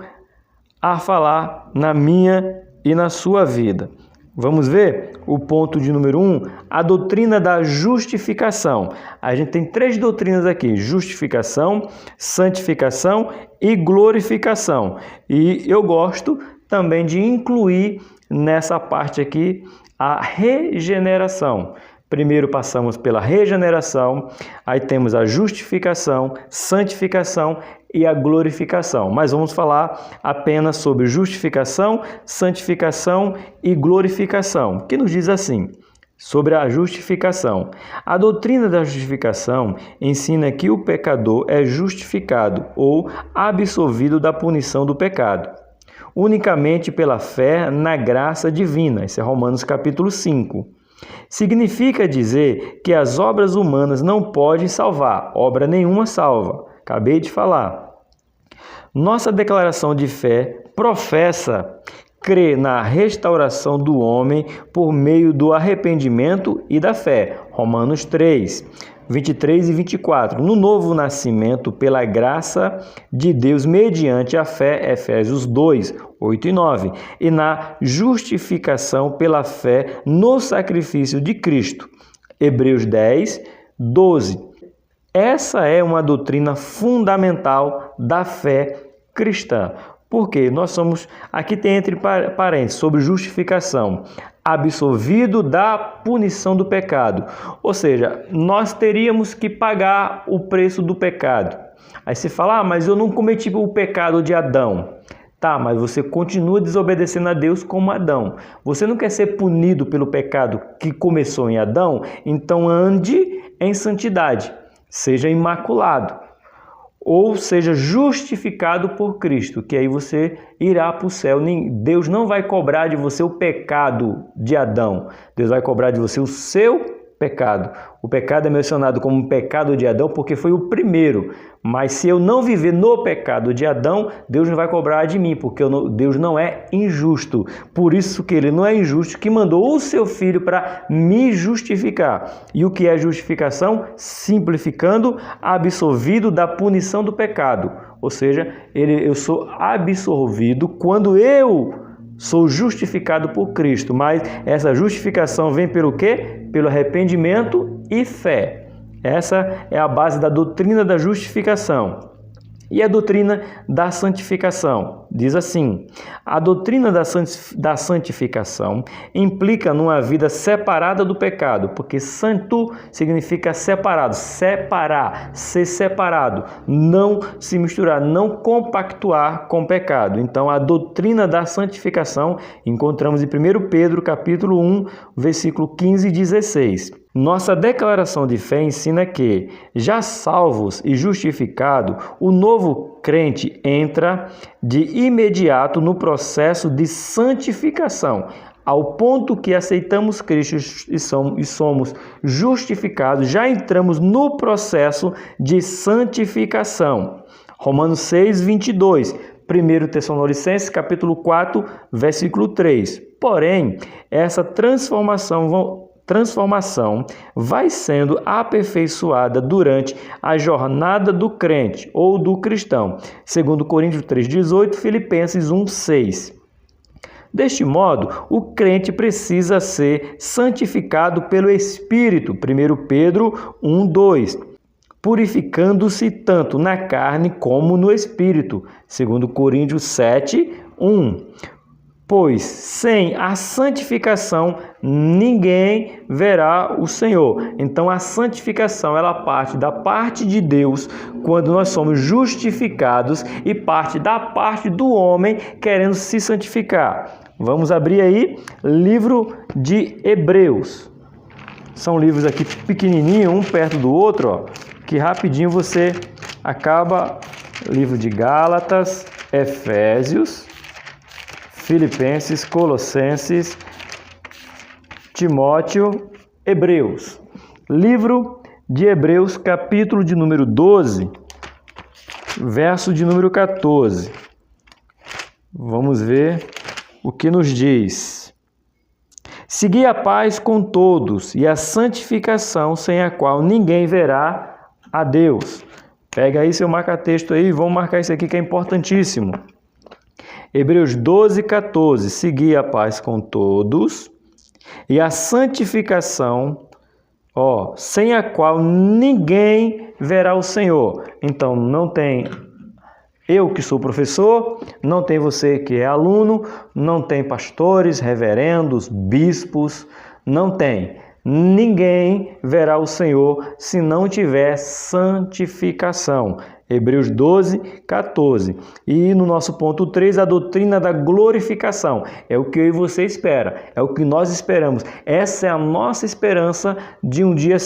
a falar na minha e na sua vida. Vamos ver o ponto de número 1, a doutrina da justificação. A gente tem 3 doutrinas aqui, justificação, santificação e glorificação. E eu gosto também de incluir nessa parte aqui a regeneração. Primeiro passamos pela regeneração, aí temos a justificação, santificação e a glorificação. Mas vamos falar apenas sobre justificação, santificação e glorificação, que nos diz assim: sobre a justificação. A doutrina da justificação ensina que o pecador é justificado ou absolvido da punição do pecado, unicamente pela fé na graça divina. Esse é Romanos capítulo 5. Significa dizer que as obras humanas não podem salvar, obra nenhuma salva. Acabei de falar. Nossa declaração de fé professa crer na restauração do homem por meio do arrependimento e da fé. Romanos 3, 23 e 24. No novo nascimento pela graça de Deus mediante a fé, Efésios 2, 8 e 9. E na justificação pela fé no sacrifício de Cristo. Hebreus 10, 12. Essa é uma doutrina fundamental da fé cristã. Porque nós somos, aqui tem entre parênteses, sobre justificação, absolvido da punição do pecado. Ou seja, nós teríamos que pagar o preço do pecado. Aí você fala, mas eu não cometi o pecado de Adão. Tá, mas você continua desobedecendo a Deus como Adão. Você não quer ser punido pelo pecado que começou em Adão? Então ande em santidade, seja imaculado. Ou seja justificado por Cristo, que aí você irá para o céu. Deus não vai cobrar de você o pecado de Adão. Deus vai cobrar de você o seu pecado. O pecado é mencionado como pecado de Adão porque foi o primeiro. Mas se eu não viver no pecado de Adão, Deus não vai cobrar de mim, porque Deus não é injusto. Por isso que Ele não é injusto, que mandou o seu Filho para me justificar. E o que é justificação? Simplificando, absolvido da punição do pecado. Ou seja, eu sou absolvido quando eu sou justificado por Cristo. Mas essa justificação vem pelo quê? Pelo arrependimento e fé. Essa é a base da doutrina da justificação. E a doutrina da santificação? Diz assim: a doutrina da santificação implica numa vida separada do pecado, porque santo significa separado, separar, ser separado, não se misturar, não compactuar com o pecado. Então, a doutrina da santificação encontramos em 1 Pedro, capítulo 1, versículo 15 e 16. Nossa declaração de fé ensina que, já salvos e justificado, o novo crente entra de imediato no processo de santificação, ao ponto que aceitamos Cristo e somos justificados, já entramos no processo de santificação. Romanos 6, 22. 1 Tessalonicenses, capítulo 4, versículo 3. Porém, essa transformação vai sendo aperfeiçoada durante a jornada do crente ou do cristão. 2 Coríntios 3,18, Filipenses 1,6. Deste modo, o crente precisa ser santificado pelo Espírito. 1 Pedro 1,2. Purificando-se tanto na carne como no Espírito. 2 Coríntios 7,1. Pois sem a santificação ninguém verá o Senhor. Então a santificação ela parte da parte de Deus quando nós somos justificados e parte da parte do homem querendo se santificar. Vamos abrir aí livro de Hebreus. São livros aqui pequenininhos, um perto do outro, ó, que rapidinho você acaba. Livro de Gálatas, Efésios, Filipenses, Colossenses, Timóteo, Hebreus. Livro de Hebreus, capítulo de número 12, verso de número 14. Vamos ver o que nos diz. Segui a paz com todos e a santificação, sem a qual ninguém verá a Deus. Pega aí seu marca-texto aí, vamos marcar isso aqui que é importantíssimo. Hebreus 12, 14. Segui a paz com todos e a santificação, sem a qual ninguém verá o Senhor. Então, não tem eu que sou professor, não tem você que é aluno, não tem pastores, reverendos, bispos, não tem. Ninguém verá o Senhor se não tiver santificação. Hebreus 12, 14. E no nosso ponto 3, a doutrina da glorificação. É o que eu e você espera, é o que nós esperamos. Essa é a nossa esperança de um dia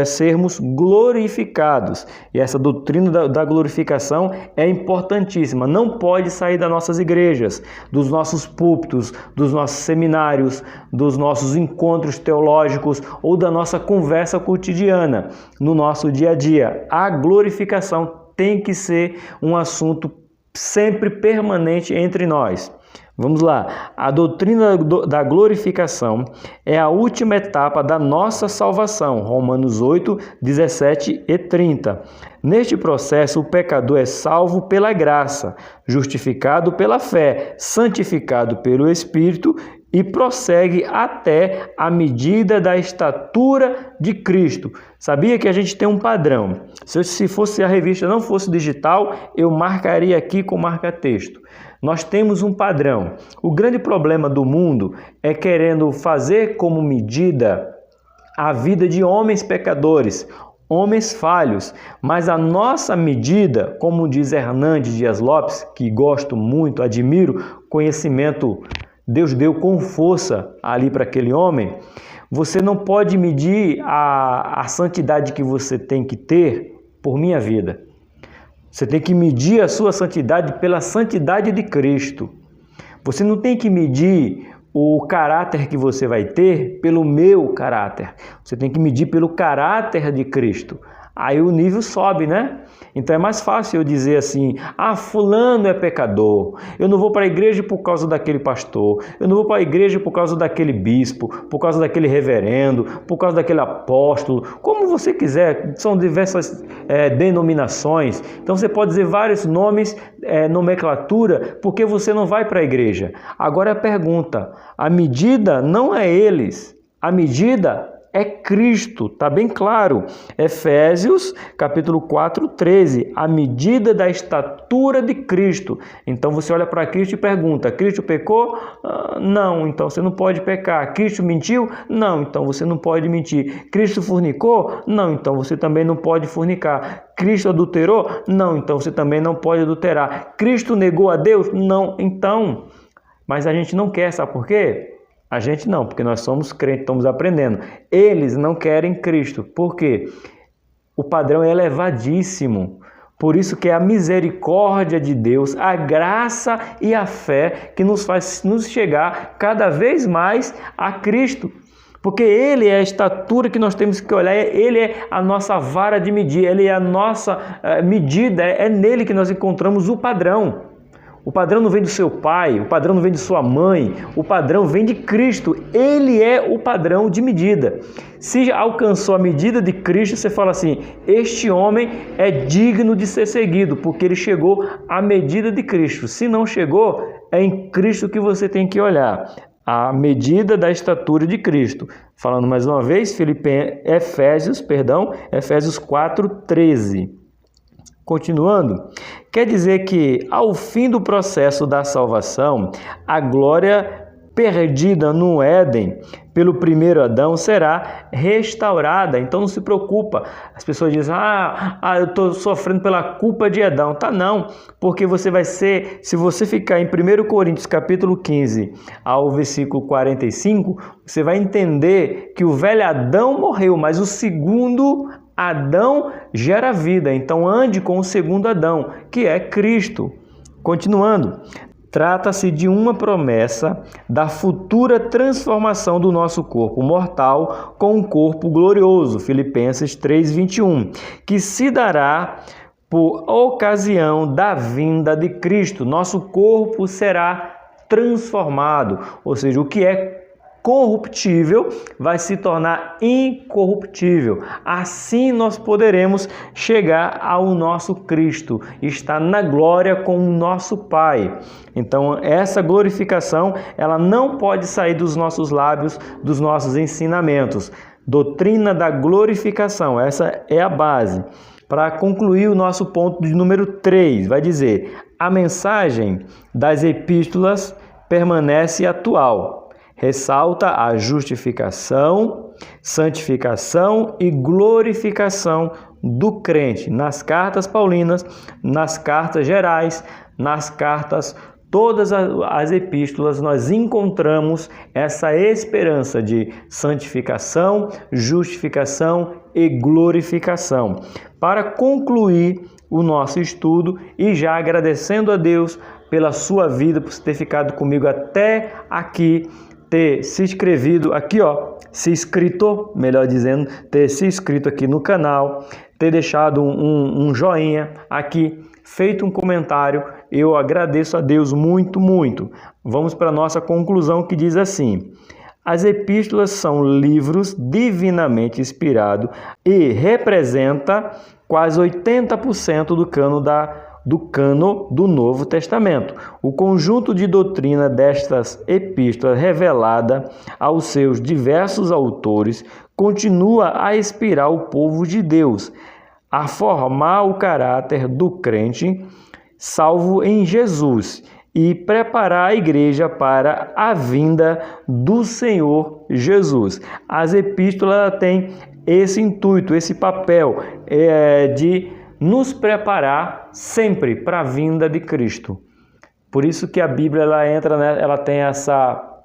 sermos glorificados. E essa doutrina da glorificação é importantíssima. Não pode sair das nossas igrejas, dos nossos púlpitos, dos nossos seminários, dos nossos encontros teológicos ou da nossa conversa cotidiana, no nosso dia a dia. A glorificação tem que ser um assunto sempre permanente entre nós. Vamos lá. A doutrina da glorificação é a última etapa da nossa salvação. Romanos 8, 17 e 30. Neste processo, o pecador é salvo pela graça, justificado pela fé, santificado pelo Espírito e prossegue até a medida da estatura de Cristo. Sabia que a gente tem um padrão? Se fosse a revista não fosse digital, eu marcaria aqui com marca-texto. Nós temos um padrão. O grande problema do mundo é querendo fazer como medida a vida de homens pecadores, homens falhos, mas a nossa medida, como diz Hernandes Dias Lopes, que gosto muito, admiro, conhecimento Deus deu com força ali para aquele homem, você não pode medir a santidade que você tem que ter por minha vida. Você tem que medir a sua santidade pela santidade de Cristo. Você não tem que medir o caráter que você vai ter pelo meu caráter. Você tem que medir pelo caráter de Cristo. Aí o nível sobe, né? Então é mais fácil eu dizer assim, fulano é pecador, eu não vou para a igreja por causa daquele pastor, eu não vou para a igreja por causa daquele bispo, por causa daquele reverendo, por causa daquele apóstolo, como você quiser, são diversas denominações, então você pode dizer vários nomes, nomenclatura, porque você não vai para a igreja. Agora a pergunta, a medida não é eles, a medida é Cristo, está bem claro. Efésios, capítulo 4, 13. A medida da estatura de Cristo. Então você olha para Cristo e pergunta, Cristo pecou? Não, então você não pode pecar. Cristo mentiu? Não, então você não pode mentir. Cristo fornicou? Não, então você também não pode fornicar. Cristo adulterou? Não, então você também não pode adulterar. Cristo negou a Deus? Não, então. Mas a gente não quer, sabe por quê? A gente não, porque nós somos crentes, estamos aprendendo. Eles não querem Cristo. Por quê? O padrão é elevadíssimo. Por isso que é a misericórdia de Deus, a graça e a fé que nos faz nos chegar cada vez mais a Cristo. Porque Ele é a estatura que nós temos que olhar, Ele é a nossa vara de medir, Ele é a nossa medida, é nele que nós encontramos o padrão. O padrão não vem do seu pai, o padrão não vem de sua mãe, o padrão vem de Cristo. Ele é o padrão de medida. Se alcançou a medida de Cristo, você fala assim, este homem é digno de ser seguido, porque ele chegou à medida de Cristo. Se não chegou, é em Cristo que você tem que olhar. A medida da estatura de Cristo. Falando mais uma vez, Efésios 4, 13. Continuando, quer dizer que ao fim do processo da salvação, a glória perdida no Éden pelo primeiro Adão será restaurada. Então não se preocupa. As pessoas dizem, eu estou sofrendo pela culpa de Adão. Tá não, porque você vai ser, se você ficar em 1 Coríntios capítulo 15 ao versículo 45, você vai entender que o velho Adão morreu, mas o segundo Adão gera vida, então ande com o segundo Adão, que é Cristo. Continuando, trata-se de uma promessa da futura transformação do nosso corpo mortal com um corpo glorioso, Filipenses 3:21, que se dará por ocasião da vinda de Cristo. Nosso corpo será transformado, ou seja, o que é corruptível vai se tornar incorruptível. Assim nós poderemos chegar ao nosso Cristo, estar na glória com o nosso Pai. Então, essa glorificação, ela não pode sair dos nossos lábios, dos nossos ensinamentos. Doutrina da glorificação, essa é a base. Para concluir o nosso ponto de número 3, vai dizer: a mensagem das epístolas permanece atual. Ressalta a justificação, santificação e glorificação do crente. Nas cartas paulinas, nas cartas gerais, nas cartas, todas as epístolas, nós encontramos essa esperança de santificação, justificação e glorificação. Para concluir o nosso estudo e já agradecendo a Deus pela sua vida, por ter ficado comigo até aqui, ter se inscrito aqui, se inscrito, melhor dizendo, ter se inscrito aqui no canal, ter deixado um joinha aqui, feito um comentário, eu agradeço a Deus muito, muito. Vamos para a nossa conclusão, que diz assim: as epístolas são livros divinamente inspirados e representa quase 80% do cano do Novo Testamento. O conjunto de doutrina destas epístolas, revelada aos seus diversos autores, continua a inspirar o povo de Deus a formar o caráter do crente salvo em Jesus e preparar a igreja para a vinda do Senhor Jesus. As epístolas têm esse intuito, esse papel de nos preparar sempre para a vinda de Cristo. Por isso que a Bíblia ela tem essa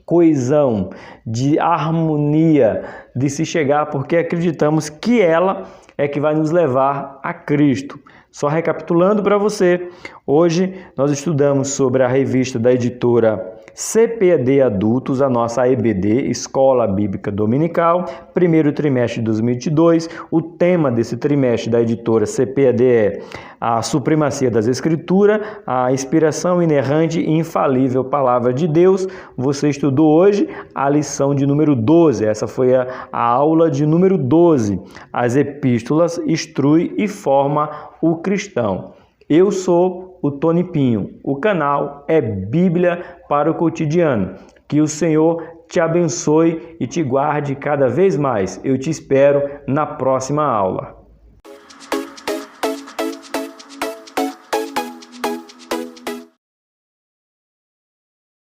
coesão de harmonia de se chegar, porque acreditamos que ela é que vai nos levar a Cristo. Só recapitulando para você, hoje nós estudamos sobre a revista da editora CPAD Adultos, a nossa EBD, Escola Bíblica Dominical, primeiro trimestre de 2022. O tema desse trimestre da editora CPAD é a supremacia das Escrituras, a inspiração inerrante e infalível Palavra de Deus. Você estudou hoje a lição de número 12, essa foi a aula de número 12. As epístolas instrui e forma o cristão. Eu sou o Tony Pinho. O canal é Bíblia para o Cotidiano. Que o Senhor te abençoe e te guarde cada vez mais. Eu te espero na próxima aula.